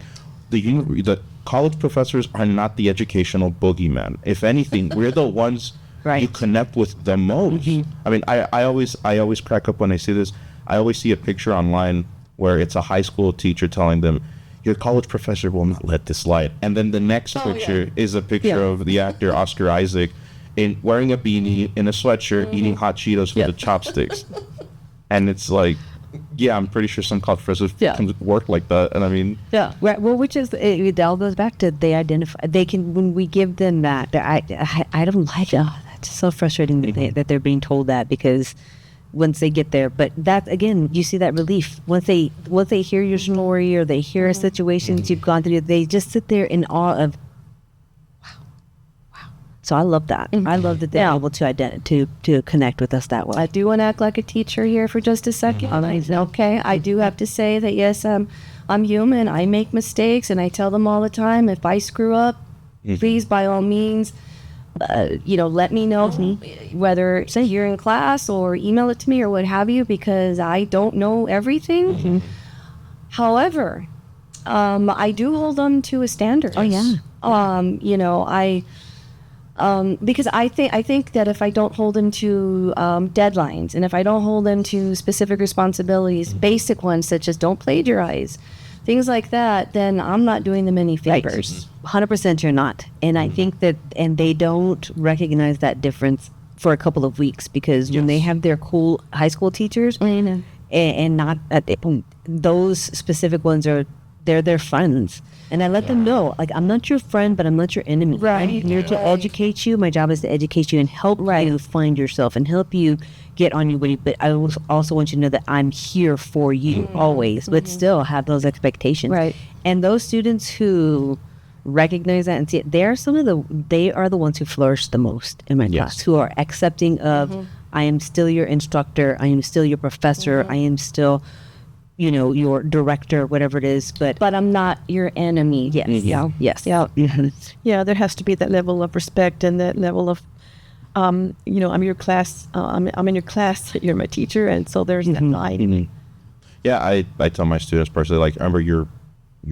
the college professors are not the educational boogeyman. If anything, we're the ones you connect with the most. I mean, I always crack up when I see this. I always see a picture online where it's a high school teacher telling them, your college professor will not let this slide. And then the next picture is a picture of the actor Oscar Isaac in wearing a beanie, in a sweatshirt, eating hot Cheetos with the chopsticks. And it's like, yeah, I'm pretty sure some college professors can work like that. And I mean, Right. Well, which is it all goes back to they identify. They can when we give them that. I don't like. Oh, that's so frustrating that they're being told that, because once they get there, but that again, you see that relief once they hear your story or they hear situations you've gone through. They just sit there in awe of, wow. So I love that. I love that they're able to connect with us that way. I do want to act like a teacher here for just a second. Okay, I do have to say that yes, I'm human. I make mistakes, and I tell them all the time, if I screw up, please, by all means, let me know, whether say you're in class or email it to me or what have you, because I don't know everything. However, I do hold them to a standard. Oh yeah. Because I think that if I don't hold them to deadlines, and if I don't hold them to specific responsibilities, basic ones such as don't plagiarize, things like that, then I'm not doing them any favors. 100% you're not. And I think that, and they don't recognize that difference for a couple of weeks, because when they have their cool high school teachers and not at those specific ones they're their friends. And I let them know, like, I'm not your friend, but I'm not your enemy. Right. I'm here to educate you. My job is to educate you and help you find yourself and help you get on your way. But I also want you to know that I'm here for you always, but still have those expectations. Right. And those students who recognize that and see it, they are the ones who flourish the most in my class, who are accepting of, I am still your instructor, I am still your professor, I am still, your director, whatever it is, but I'm not your enemy. yes. Yes. Yeah, there has to be that level of respect and that level of, I'm your class, I'm in your class, you're my teacher, and so there's that line. yeah, I tell my students personally, like, remember you're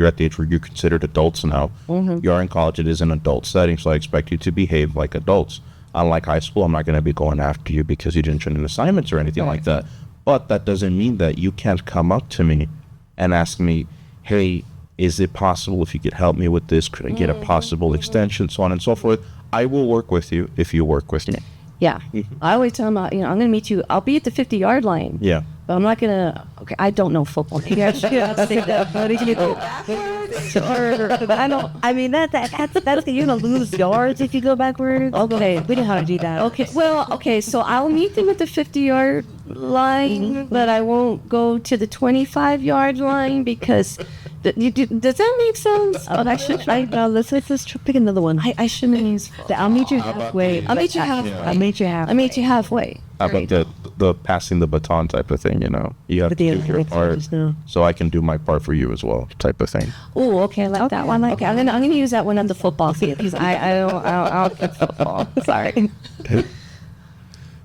at the age where you're considered adults now. You are in college, it is an adult setting, so I expect you to behave like adults. Unlike high school, I'm not going to be going after you because you didn't turn in assignments or anything like that. But that doesn't mean that you can't come up to me and ask me, hey, is it possible if you could help me with this? Could I get a possible extension, so on and so forth? I will work with you if you work with me. Yeah. I always tell them, I'm going to meet you. I'll be at the 50-yard line. Yeah. But I'm not going to, I don't know football. That's I mean, that's you're going to lose yards if you go backwards. Okay, we know how to do that. Okay, so I'll meet them at the 50-yard line, but I won't go to the 25-yard line because, does that make sense? Let's pick another one. I shouldn't use. I'll meet you halfway. I'll meet you halfway. I'll meet you halfway. I meet you halfway. How about the passing the baton type of thing, You have to do your part, so I can do my part for you as well, type of thing. Oh, okay, I like that one. Okay, I'm gonna use that one on the football field because I don't get football. Sorry. But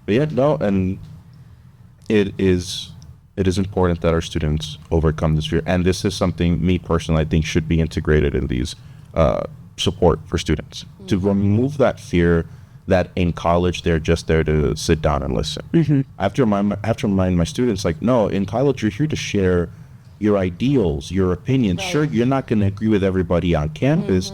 yeah, no, and it is important that our students overcome this fear, and this is something me personally I think should be integrated in these support for students to remove that fear that in college they're just there to sit down and listen. I have to remind my students, like, no, in college you're here to share your ideals, your opinions. Sure, you're not going to agree with everybody on campus,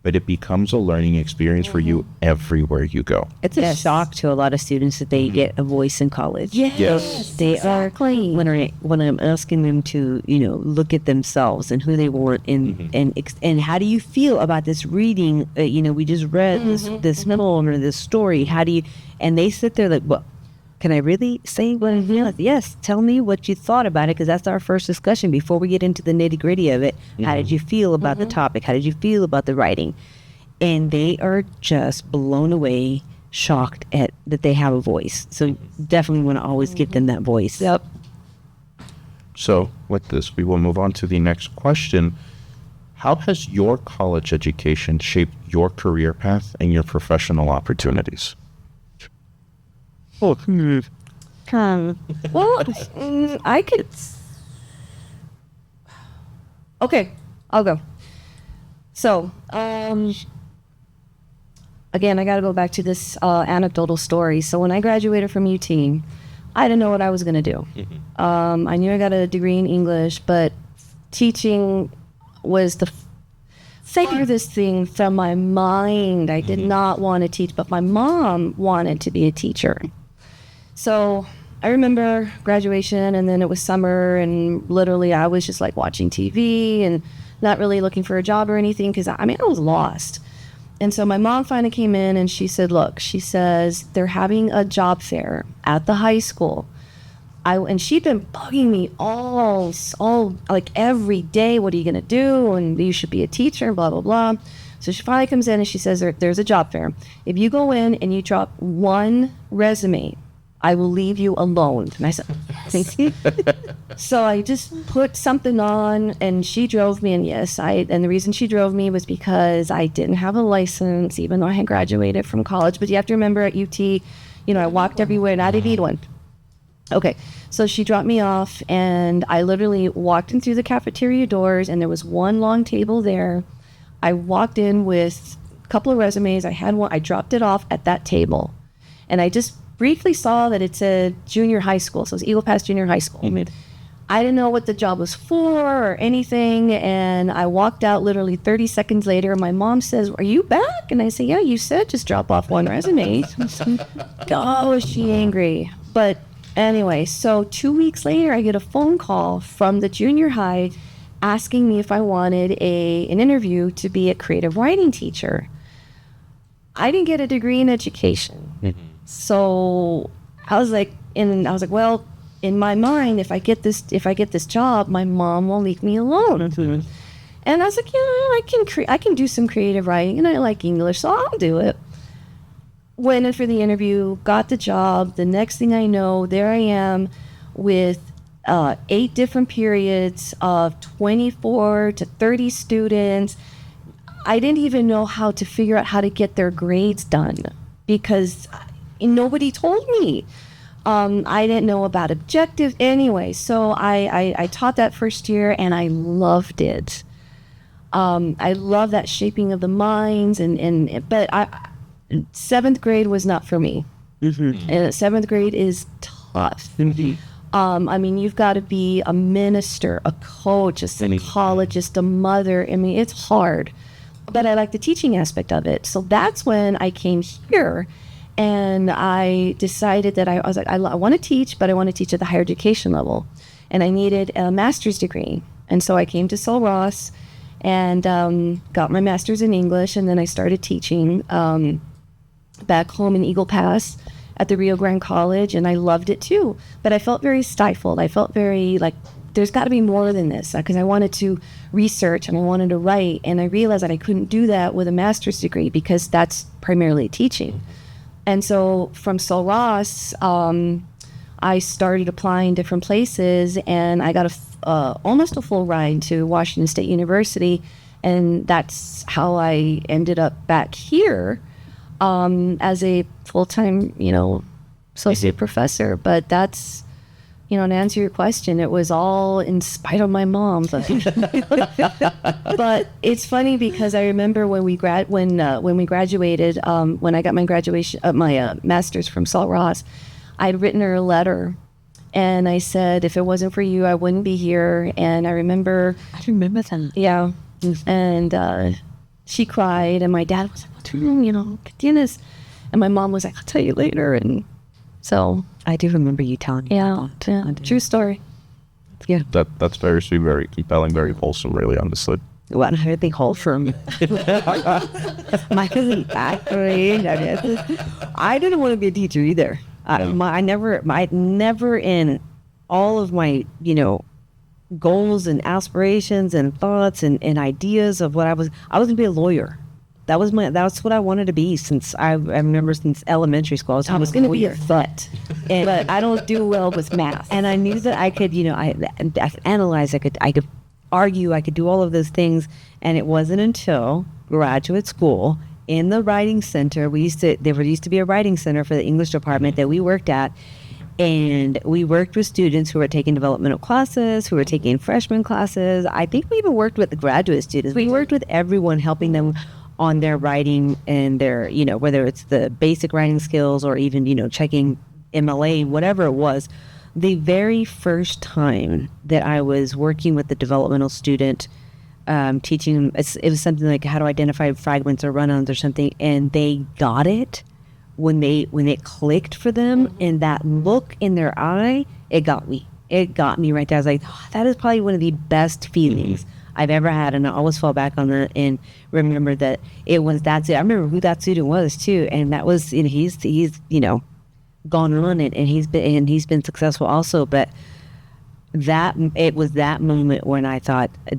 but it becomes a learning experience for you everywhere you go. It's a shock to a lot of students that they get a voice in college. Yes. They exactly. are when I'm asking them to, look at themselves and who they want and how do you feel about this reading? We just read this poem or this story. How do you? And they sit there like, well, can I really say what I feel? Like, yes, tell me what you thought about it, because that's our first discussion before we get into the nitty gritty of it. How did you feel about the topic? How did you feel about the writing? And they are just blown away, shocked at that they have a voice. So definitely want to always give them that voice. Yep. So with this, we will move on to the next question. How has your college education shaped your career path and your professional opportunities? Well, I could. Okay, I'll go. So, again, I got to go back to this anecdotal story. So when I graduated from UT, I didn't know what I was going to do. I knew I got a degree in English, but teaching was the farthest thing from my mind. I did not want to teach, but my mom wanted to be a teacher. So I remember graduation, and then it was summer, and literally I was just like watching TV and not really looking for a job or anything, because I was lost. And so my mom finally came in and she said, look, she says, they're having a job fair at the high school. And she'd been bugging me all like every day, what are you going to do? And you should be a teacher, blah, blah, blah. So she finally comes in and she says, there's a job fair. If you go in and you drop one resume, I will leave you alone. And I said, thank you. So I just put something on, and she drove me. And and the reason she drove me was because I didn't have a license, even though I had graduated from college. But you have to remember at UT, I walked everywhere and I didn't need one. Okay, so she dropped me off, and I literally walked in through the cafeteria doors, and there was one long table there. I walked in with a couple of resumes. I had one. I dropped it off at that table, and I just briefly saw that it said junior high school. So it was Eagle Pass Junior High School. I didn't know what the job was for or anything. And I walked out literally 30 seconds later. My mom says, are you back? And I say, yeah, you said just drop off one resume. Oh, is she angry? But anyway, so 2 weeks later, I get a phone call from the junior high asking me if I wanted an interview to be a creative writing teacher. I didn't get a degree in education. So I was like, well, in my mind, if I get this job, my mom will leave me alone. And I was like, I can do some creative writing, and I like English, so I'll do it. Went in for the interview, got the job. The next thing I know, there I am with 8 different periods of 24 to 30 students. I didn't even know how to figure out how to get their grades done, because nobody told me. I didn't know about objectives anyway. So I taught that first year, and I loved it. I love that shaping of the minds, but 7th grade was not for me. And 7th grade is tough. You've got to be a minister, a coach, a psychologist, a mother. It's hard, but I like the teaching aspect of it. So that's when I came here. And I decided that I was like, I want to teach, but I want to teach at the higher education level. And I needed a master's degree. And so I came to Sul Ross and got my master's in English. And then I started teaching back home in Eagle Pass at the Rio Grande College. And I loved it too. But I felt very stifled. I felt very like, there's got to be more than this, because I wanted to research and I wanted to write. And I realized that I couldn't do that with a master's degree, because that's primarily teaching. And so from Sul Ross, I started applying different places, and I got almost a full ride to Washington State University. And that's how I ended up back here as a full-time, associate professor. But that's, to answer your question, it was all in spite of my mom. But it's funny, because I remember when we graduated, when I got my graduation, my master's from Sul Ross, I'd written her a letter, and I said, if it wasn't for you, I wouldn't be here. And I remember that. Yeah. And she cried, and my dad was like, what's wrong, ¿qué tienes? And my mom was like, I'll tell you later. And so, I do remember you telling me. yeah, true story. Yeah. That's very sweet, very compelling, very wholesome, really, honestly. What I heard they called from my cousin actually. I didn't want to be a teacher either. I never in all of my goals and aspirations and thoughts and ideas of what I was gonna be a lawyer. That's what I wanted to be since I remember since elementary school. I was going to be lawyer. your butt, but I don't do well with math. And I knew that I could, I could analyze, I could argue, I could do all of those things. And it wasn't until graduate school in the writing center, there used to be a writing center for the English department that we worked at. And we worked with students who were taking developmental classes, who were taking freshman classes. I think we even worked with the graduate students. We worked with everyone, helping them on their writing and their, whether it's the basic writing skills or even, checking MLA, whatever it was. The very first time that I was working with the developmental student, teaching, it was something like how to identify fragments or run-ons or something, and they got it when it clicked for them, and that look in their eye, it got me right there. I was like, that is probably one of the best feelings I've ever had, and I always fall back on that and remember that it was that student. I remember who that student was too, and that was he's gone on and he's been successful also. But it was that moment when I thought, I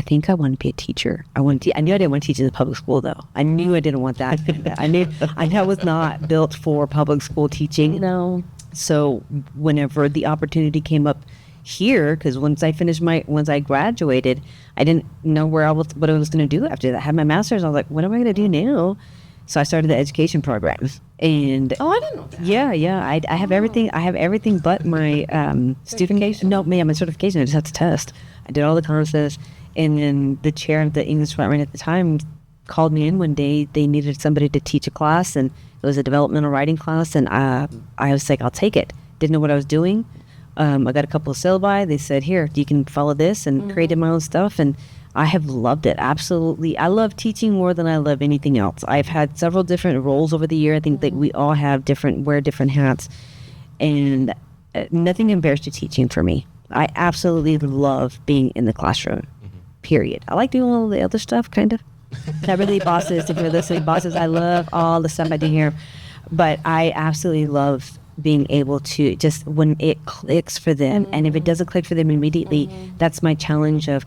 think I want to be a teacher. I knew I didn't want to teach in the public school though. I knew I didn't want that. I knew I was not built for public school teaching. No. So whenever the opportunity came up here, because once I graduated, I didn't know what I was going to do after that. I had my master's. I was like, what am I going to do now? So I started the education program. And I didn't know that. Yeah. I have everything. I have everything but my certification. No, my certification. I just had to test. I did all the courses, and then the chair of the English department at the time called me in one day. They needed somebody to teach a class, and it was a developmental writing class. And I was like, I'll take it. Didn't know what I was doing. I got a couple of syllabi. They said, here, you can follow this, and created my own stuff. And I have loved it. Absolutely. I love teaching more than I love anything else. I've had several different roles over the year. I think that we all have wear different hats, and nothing compares to teaching for me. I absolutely love being in the classroom, period. I like doing all the other stuff, kind of. Not really bosses, if you're listening, bosses. I love all the stuff I do here, but I absolutely love being able to just when it clicks for them, and if it doesn't click for them immediately, that's my challenge of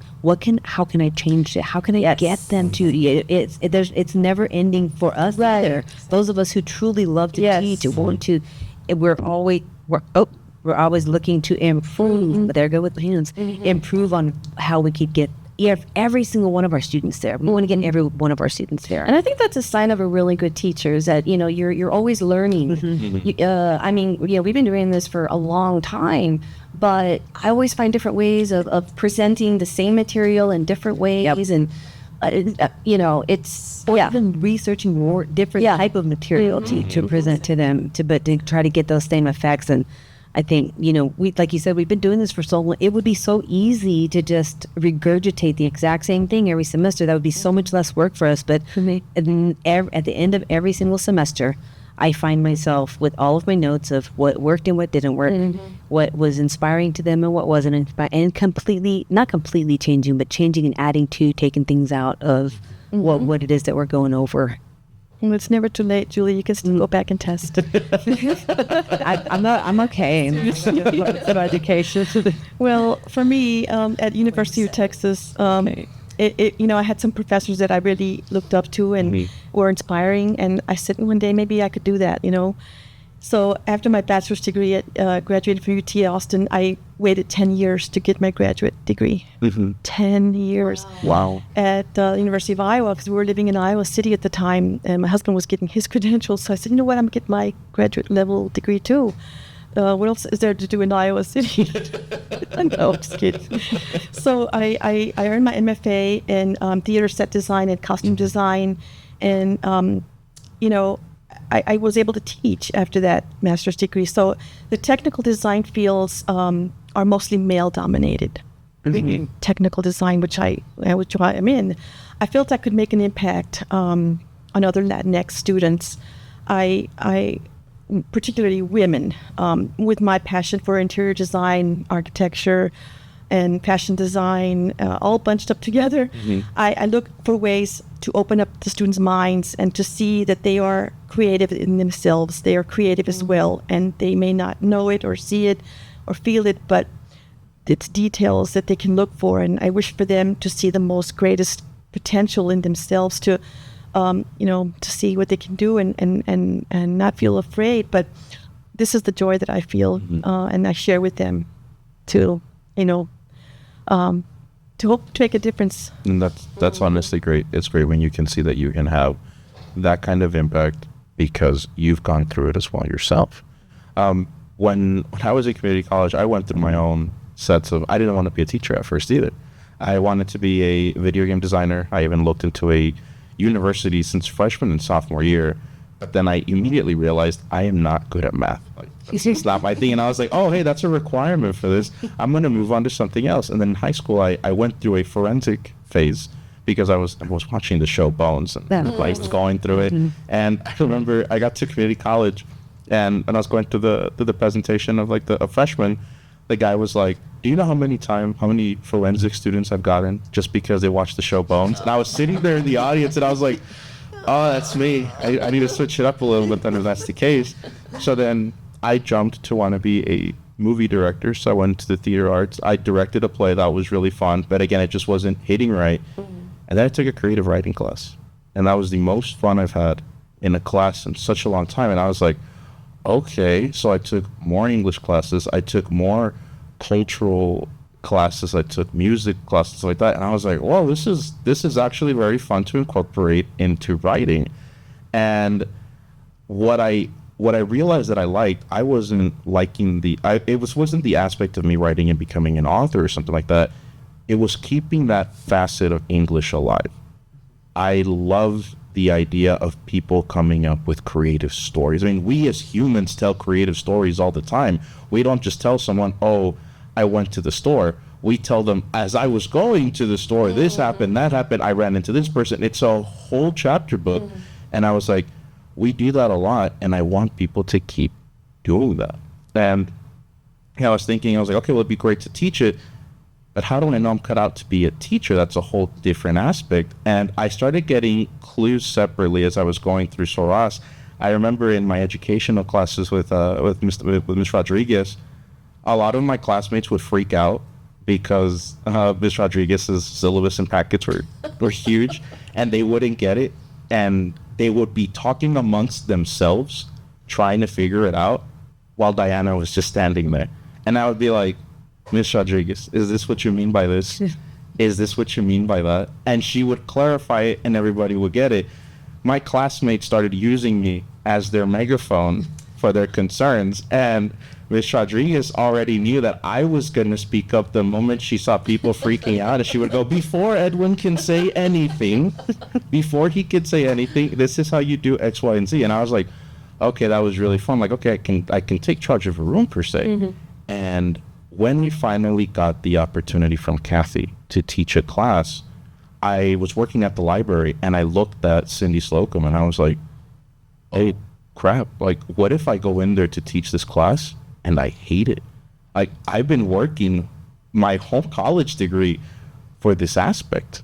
how can I change it? How can I get them to? It's never ending for us either. Those of us who truly love to teach, want to, we're always looking to improve. There I go with the hands. Improve on how we could get every single one of our students there. We want to get every one of our students there. And I think that's a sign of a really good teacher, is that, you're always learning. We've been doing this for a long time, but I always find different ways of presenting the same material in different ways. And, Even researching more different type of material to present to them, but to try to get those same effects. And I think, like you said, we've been doing this for so long. It would be so easy to just regurgitate the exact same thing every semester. That would be so much less work for us. But at the end of every single semester, I find myself with all of my notes of what worked and what didn't work, what was inspiring to them and what wasn't inspiring, and not completely changing, but changing and adding to, taking things out of what it is that we're going over. Well, it's never too late, Julie. You can still go back and test. I'm okay. Education. Well, for me, at University of Texas, I had some professors that I really looked up to and were inspiring. And I said one day maybe I could do that. So after my bachelor's degree, graduated from UT Austin, I waited 10 years to get my graduate degree. 10 years. Wow. At the University of Iowa, because we were living in Iowa City at the time, and my husband was getting his credentials. So I said, you know what, I'm going to get my graduate level degree too. What else is there to do in Iowa City? No, I'm just kidding. So I earned my MFA in theater set design and costume design, and I was able to teach after that master's degree. So the technical design fields are mostly male dominated. technical design, which I am in, I felt I could make an impact on other Latinx students. I particularly women, with my passion for interior design, architecture, and fashion design, all bunched up together. I look for ways to open up the students' minds and to see that they are creative in themselves. They are creative as well, and they may not know it or see it or feel it, but it's details that they can look for. And I wish for them to see the most greatest potential in themselves, to to see what they can do and not feel afraid. But this is the joy that I feel, and I share with them to hope to make a difference. And that's honestly great. It's great when you can see that you can have that kind of impact because you've gone through it as well yourself. When I was in community college, I went through my own sets of, I didn't want to be a teacher at first either. I wanted to be a video game designer. I even looked into a university since freshman and sophomore year, but then I immediately realized I am not good at math. Like, that's not my thing. And I was like, oh, hey, that's a requirement for this. I'm going to move on to something else. And then in high school, I went through a forensic phase because I was watching the show Bones and I was going through it. And I remember I got to community college and I was going through the presentation of like a freshman. The guy was like, do you know how many forensic students I've gotten just because they watched the show Bones? And I was sitting there in the audience and I was like, oh, that's me. I need to switch it up a little bit then if that's the case. So then I jumped to want to be a movie director. So I went to the theater arts. I directed a play that was really fun, but again, it just wasn't hitting right. And then I took a creative writing class. And that was the most fun I've had in a class in such a long time. And I was like, okay. So I took more English classes. I took more cultural classes. I took music classes like that. And I was like, whoa, this is actually very fun to incorporate into writing. And what I realized that I liked, I wasn't liking wasn't the aspect of me writing and becoming an author or something like that. It was keeping that facet of English alive. I love the idea of people coming up with creative stories. I mean, we as humans tell creative stories all the time. We don't just tell someone, oh, I went to the store. We tell them, as I was going to the store, this happened, that happened, I ran into this person. It's a whole chapter book. And I was like, we do that a lot, and I want people to keep doing that. And I was thinking, I was like, okay, well, it'd be great to teach it, but how do I know I'm cut out to be a teacher? That's a whole different aspect. And I started getting clues separately as I was going through Sul Ross. I remember in my educational classes with Ms. Rodriguez, a lot of my classmates would freak out because Ms. Rodriguez's syllabus and packets were huge, and they wouldn't get it. And they would be talking amongst themselves, trying to figure it out, while Diana was just standing there. And I would be like, Ms. Rodriguez, is this what you mean by this? Is this what you mean by that? And she would clarify it, and everybody would get it. My classmates started using me as their megaphone for their concerns, and Ms. Rodriguez already knew that I was going to speak up the moment she saw people freaking out, and she would go, before Edwin can say anything, this is how you do X, Y, and Z. And I was like, okay, that was really fun. Like, okay, I can take charge of a room per se. And when we finally got the opportunity from Kathy to teach a class, I was working at the library and I looked at Cindy Slocum and I was like, hey, crap, like, what if I go in there to teach this class and I hate it? Like, I've been working my whole college degree for this aspect.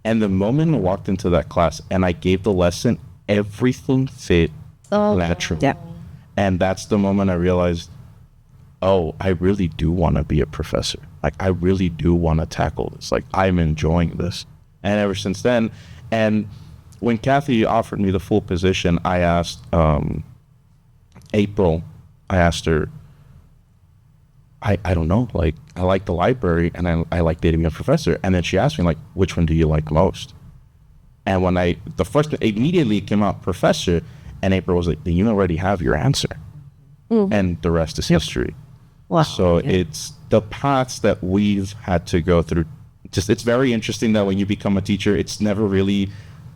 And the moment I walked into that class and I gave the lesson, everything fit naturally. Yeah. And that's the moment I realized, oh, I really do want to be a professor. Like, I really do want to tackle this. Like, I'm enjoying this. And ever since then, and when Kathy offered me the full position, I asked April, I asked her, I don't know, like, I like the library and I like dating a professor. And then she asked me, like, which one do you like most? And when the first, immediately came out professor, and April was like, then you already have your answer. And the rest is history. Wow. So it's the paths that we've had to go through. Just, it's very interesting that when you become a teacher, it's never really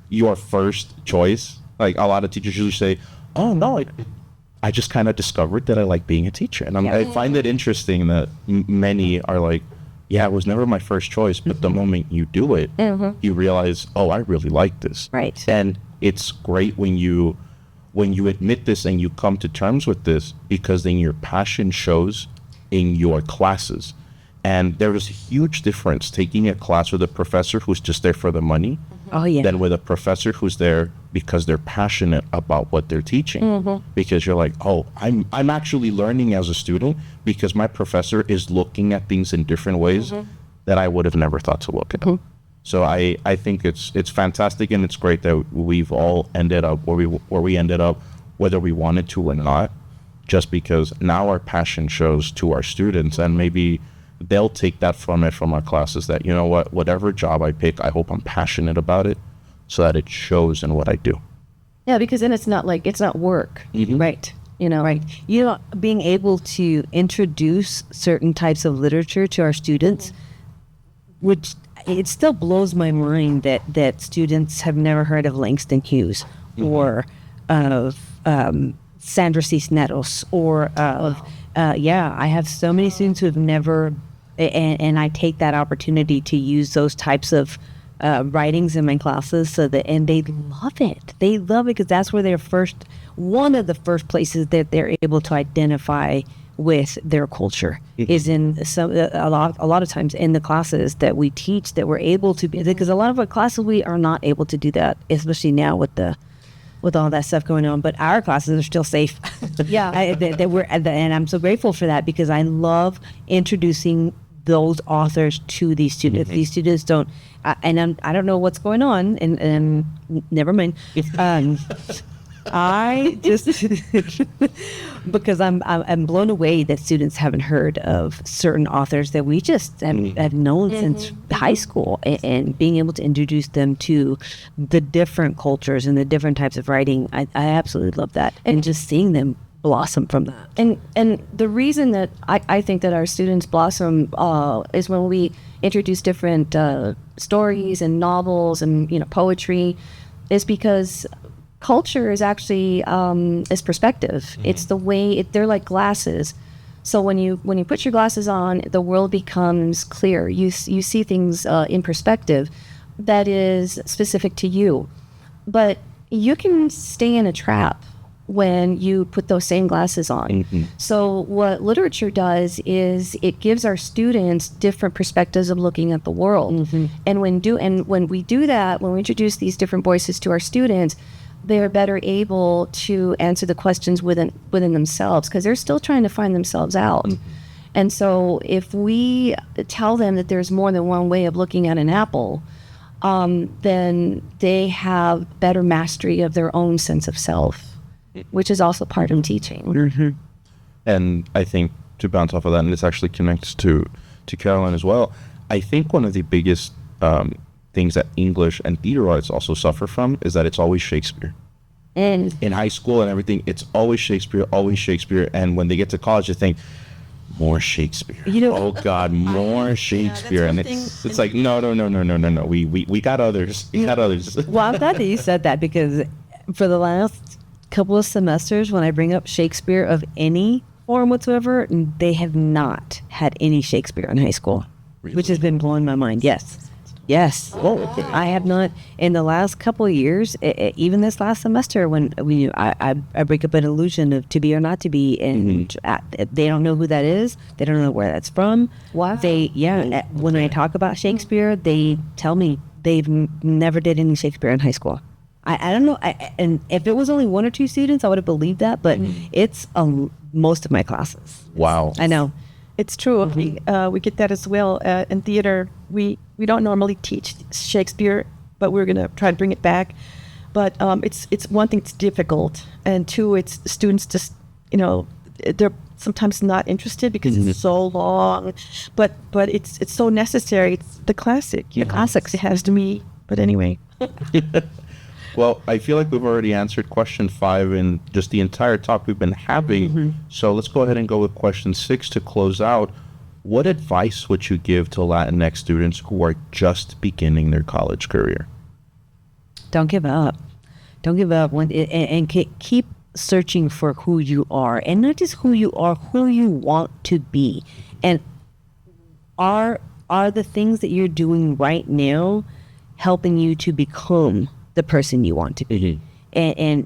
your first choice. Like, a lot of teachers usually say, oh no, I just kind of discovered that I like being a teacher. And I find it interesting that many are like, yeah, it was never my first choice, but the moment you do it, you realize, oh, I really like this. Right. And it's great when you admit this and you come to terms with this, because then your passion shows in your classes. And there is a huge difference taking a class with a professor who's just there for the money Oh yeah. than with a professor who's there because they're passionate about what they're teaching. Because you're like, oh, I'm actually learning as a student because my professor is looking at things in different ways that I would have never thought to look at. So I think it's fantastic, and it's great that we've all ended up where we ended up, whether we wanted to or not, just because now our passion shows to our students, and maybe they'll take that from our classes, that, you know what, whatever job I pick, I hope I'm passionate about it so that it shows in what I do. Yeah, because then it's not work. Right. Right. Being able to introduce certain types of literature to our students, which it still blows my mind that students have never heard of Langston Hughes or of Sandra Cisneros or of, I have so many students who have never, and I take that opportunity to use those types of writings in my classes, and they love it. They love it because that's where one of the first places that they're able to identify with their culture is in a lot of times in the classes that we teach, that we're able to be, because a lot of our classes we are not able to do that, especially now with all that stuff going on. But our classes are still safe. Yeah. And I'm so grateful for that, because I love introducing those authors to these students. These students don't, I don't know what's going on, and never mind. I just because I'm blown away that students haven't heard of certain authors that we just have known since high school, and being able to introduce them to the different cultures and the different types of writing, I absolutely love that, and just seeing them blossom from that. And the reason that I think that our students blossom is when we introduce different stories and novels and poetry, is because culture is actually is perspective. It's the way they're like glasses. So when you put your glasses on, the world becomes clear. You see things in perspective that is specific to you. But you can stay in a trap when you put those same glasses on. So what literature does is it gives our students different perspectives of looking at the world. And when we do that, when we introduce these different voices to our students, they're better able to answer the questions within themselves, because they're still trying to find themselves out. And so if we tell them that there's more than one way of looking at an apple, then they have better mastery of their own sense of self, which is also part of teaching. And I think, to bounce off of that, and this actually connects to Carolyn as well, I think one of the biggest things that English and theater arts also suffer from is that it's always Shakespeare. And In high school and everything, it's always Shakespeare, and when they get to college, they think, more Shakespeare. Oh God, more Shakespeare. And it's like, no. We got others. We got others. well, I'm glad that you said that, because for the last couple of semesters, when I bring up Shakespeare of any form whatsoever, they have not had any Shakespeare in high school, which has been blowing my mind. Yes. Oh, okay. I have not, in the last couple of years, even this last semester, when I break up an illusion of to be or not to be, and they don't know who that is. They don't know where that's from. Wow. When I talk about Shakespeare, they tell me they've never did any Shakespeare in high school. I don't know. And if it was only one or two students, I would have believed that, but it's most of my classes. Wow. I know. It's true. We get that as well. In theater, we don't normally teach Shakespeare, but we're going to try to bring it back. But it's one thing, it's difficult, and two, it's students just they're sometimes not interested because it's so long. But it's so necessary. It's the classic. The classics. It has to be. But anyway. Well, I feel like we've already answered question 5 in just the entire talk we've been having. So let's go ahead and go with question 6 to close out. What advice would you give to Latinx students who are just beginning their college career? Don't give up. Don't give up. And keep searching for who you are, and not just who you are, who you want to be. And our are the things that you're doing right now helping you to become the person you want to be? And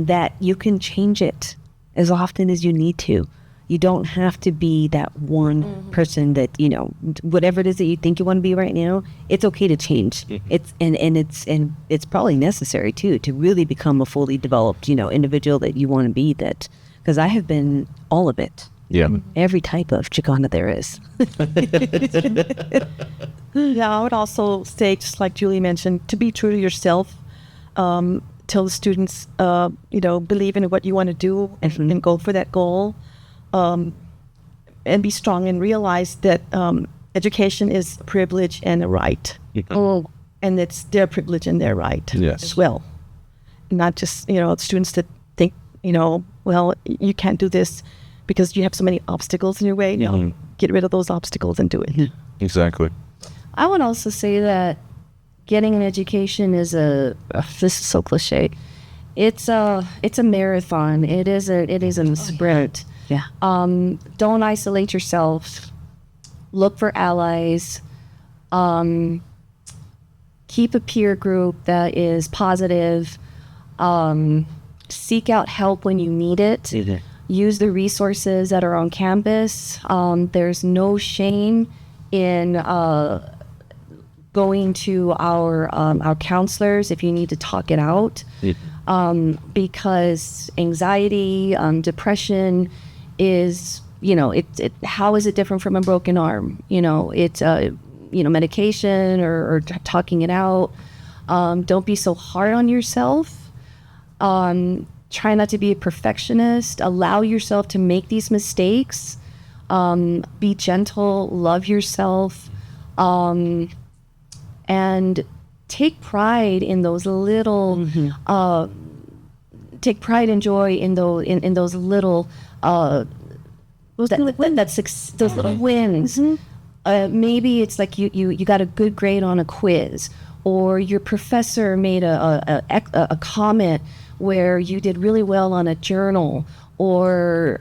that you can change it as often as you need to. You don't have to be that one person that, you know, whatever it is that you think you want to be right now, it's okay to change. It's it's probably necessary too, to really become a fully developed, you know, individual that you want to be, that, because I have been all of it. Yeah. Every type of Chicana there is. Yeah, I would also say, just like Julie mentioned, to be true to yourself. Tell the students, you know, believe in what you want to do and go for that goal. And be strong and realize that education is a privilege and a right. And it's their privilege and their right as well. Not just, you know, students that think, you know, well, you can't do this because you have so many obstacles in your way. No, get rid of those obstacles and do it. Exactly. I would also say that getting an education is this is so cliche. It's a marathon. It isn't a sprint. Yeah. Don't isolate yourself. Look for allies. Keep a peer group that is positive. Seek out help when you need it. Use the resources that are on campus. There's no shame in going to our counselors if you need to talk it out. Because anxiety, depression is, you know, how is it different from a broken arm? You know, it's you know, medication or talking it out. Don't be so hard on yourself. Try not to be a perfectionist. Allow yourself to make these mistakes. Be gentle. Love yourself. And take pride in those little. Take pride and joy in those little. Those little wins. Maybe it's like you got a good grade on a quiz, or your professor made a comment where you did really well on a journal, or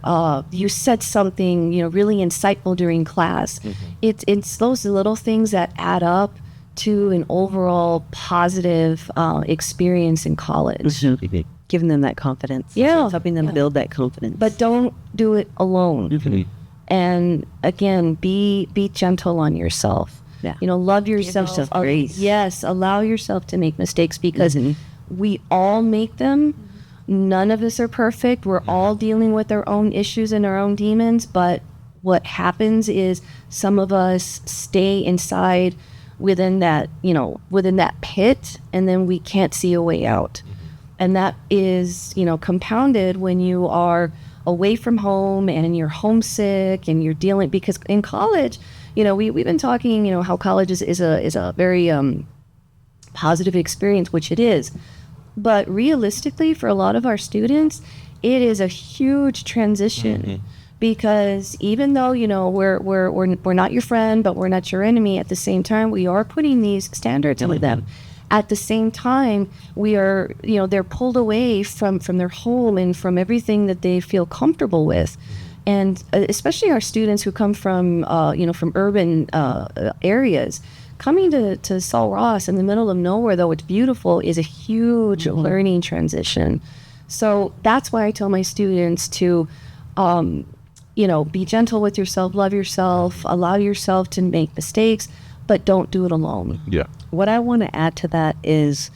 you said something, you know, really insightful during class. It's those little things that add up to an overall positive experience in college. Giving them that confidence. Yeah. Helping them build that confidence. But don't do it alone. And again, be gentle on yourself. Yeah. You know, love yourself. Give yourself grace. Yes, allow yourself to make mistakes, because we all make them. None of us are perfect. We're all dealing with our own issues and our own demons. But what happens is some of us stay inside within that pit, and then we can't see a way out. And that is, you know, compounded when you are away from home and you're homesick and you're dealing, because in college, you know, we've been talking, you know, how college is a very positive experience, which it is. But realistically, for a lot of our students, it is a huge transition. Because even though, you know, we're not your friend, but we're not your enemy, at the same time, we are putting these standards on them. At the same time, we are, you know, they're pulled away from their home and from everything that they feel comfortable with. And especially our students who come from, you know, from urban areas, coming to Sul Ross in the middle of nowhere, though it's beautiful, is a huge learning transition. So that's why I tell my students to, you know, be gentle with yourself, love yourself, allow yourself to make mistakes, but don't do it alone. Yeah. What I want to add to that is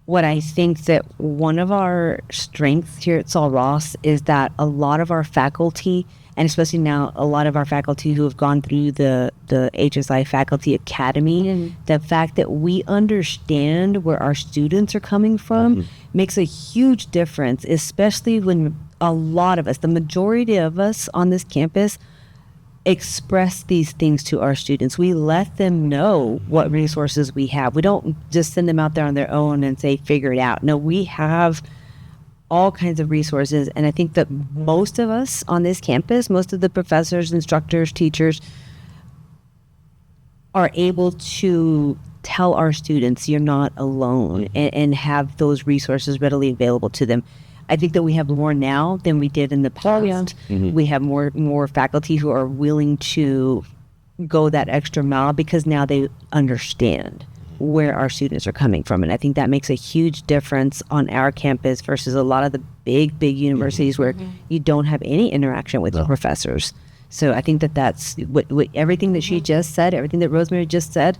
what I think that one of our strengths here at Sul Ross is that a lot of our faculty, and especially now a lot of our faculty who have gone through the HSI Faculty Academy, the fact that we understand where our students are coming from makes a huge difference, especially when a lot of us, the majority of us on this campus, express these things to our students. We let them know what resources we have. We don't just send them out there on their own and say, figure it out. No, we have all kinds of resources. And I think that most of us on this campus, most of the professors, instructors, teachers, are able to tell our students you're not alone, and have those resources readily available to them. I think that we have more now than we did in the past. We have more faculty who are willing to go that extra mile because now they understand where our students are coming from. And I think that makes a huge difference on our campus versus a lot of the big universities where you don't have any interaction with the professors. So I think that that's what everything that she just said, everything that Rosemary just said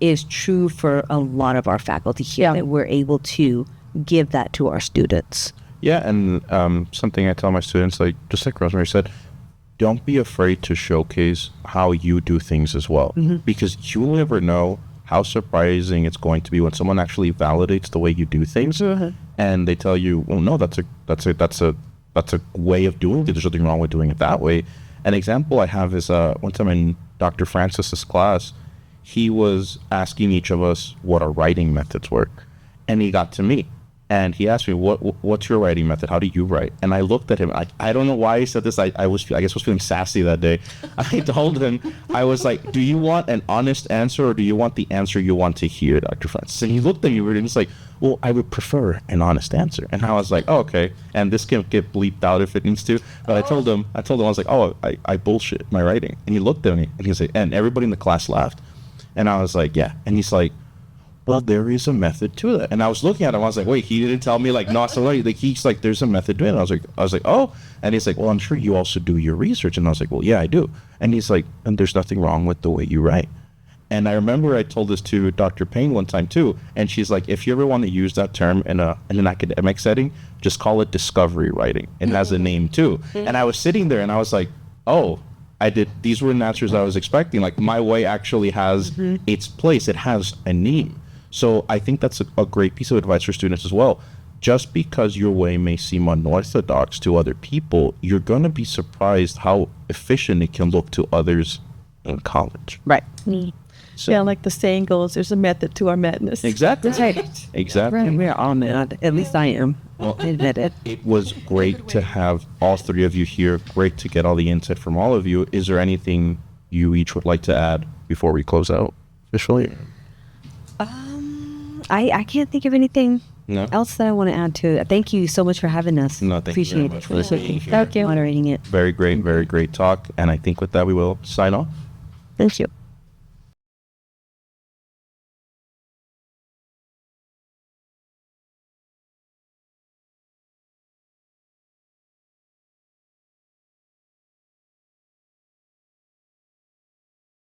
is true for a lot of our faculty here, that we're able to give that to our students. Yeah, and something I tell my students, like just like Rosemary said, don't be afraid to showcase how you do things as well, because you will never know how surprising it's going to be when someone actually validates the way you do things, and they tell you, "Well, no, that's a way of doing it. There's nothing wrong with doing it that way." An example I have is one time in Dr. Francis's class, he was asking each of us what our writing methods were, and he got to me. And he asked me, what's your writing method? How do you write? And I looked at him. I don't know why he said this. I guess I was feeling sassy that day. I told him, I was like, do you want an honest answer or do you want the answer you want to hear, Dr. Francis? And he looked at me and he's like, well, I would prefer an honest answer. And I was like, oh, okay. And this can get bleeped out if it needs to. But I told him, I was like, oh, I bullshit my writing. And he looked at me and he said, and everybody in the class laughed. And I was like, yeah. And he's like, well, there is a method to that. And I was looking at him, I was like, wait, he didn't tell me like not so like he's like, there's a method to it. And I was like, oh. And he's like, well, I'm sure you also do your research. And I was like, well, yeah, I do. And he's like, and there's nothing wrong with the way you write. And I remember I told this to Dr. Payne one time too. And she's like, if you ever want to use that term in an academic setting, just call it discovery writing. It has a name too. And I was sitting there and I was like, oh, these were the answers I was expecting. Like my way actually has its place. It has a name. So I think that's a great piece of advice for students as well. Just because your way may seem unorthodox to other people, you're going to be surprised how efficient it can look to others in college. Right. So, Yeah, like the saying goes, there's a method to our madness. exactly. Right. Exactly. And we're all mad. At least I am. Well, I admit it. It was great to have all three of you here. Great to get all the insight from all of you. Is there anything you each would like to add before we close out officially? I can't think of anything No? else that I want to add to it. Thank you so much for having us. No, thank you very Appreciate much it. for being here. Thank you. Moderating it. Very great talk. And I think with that, we will sign off. Thank you.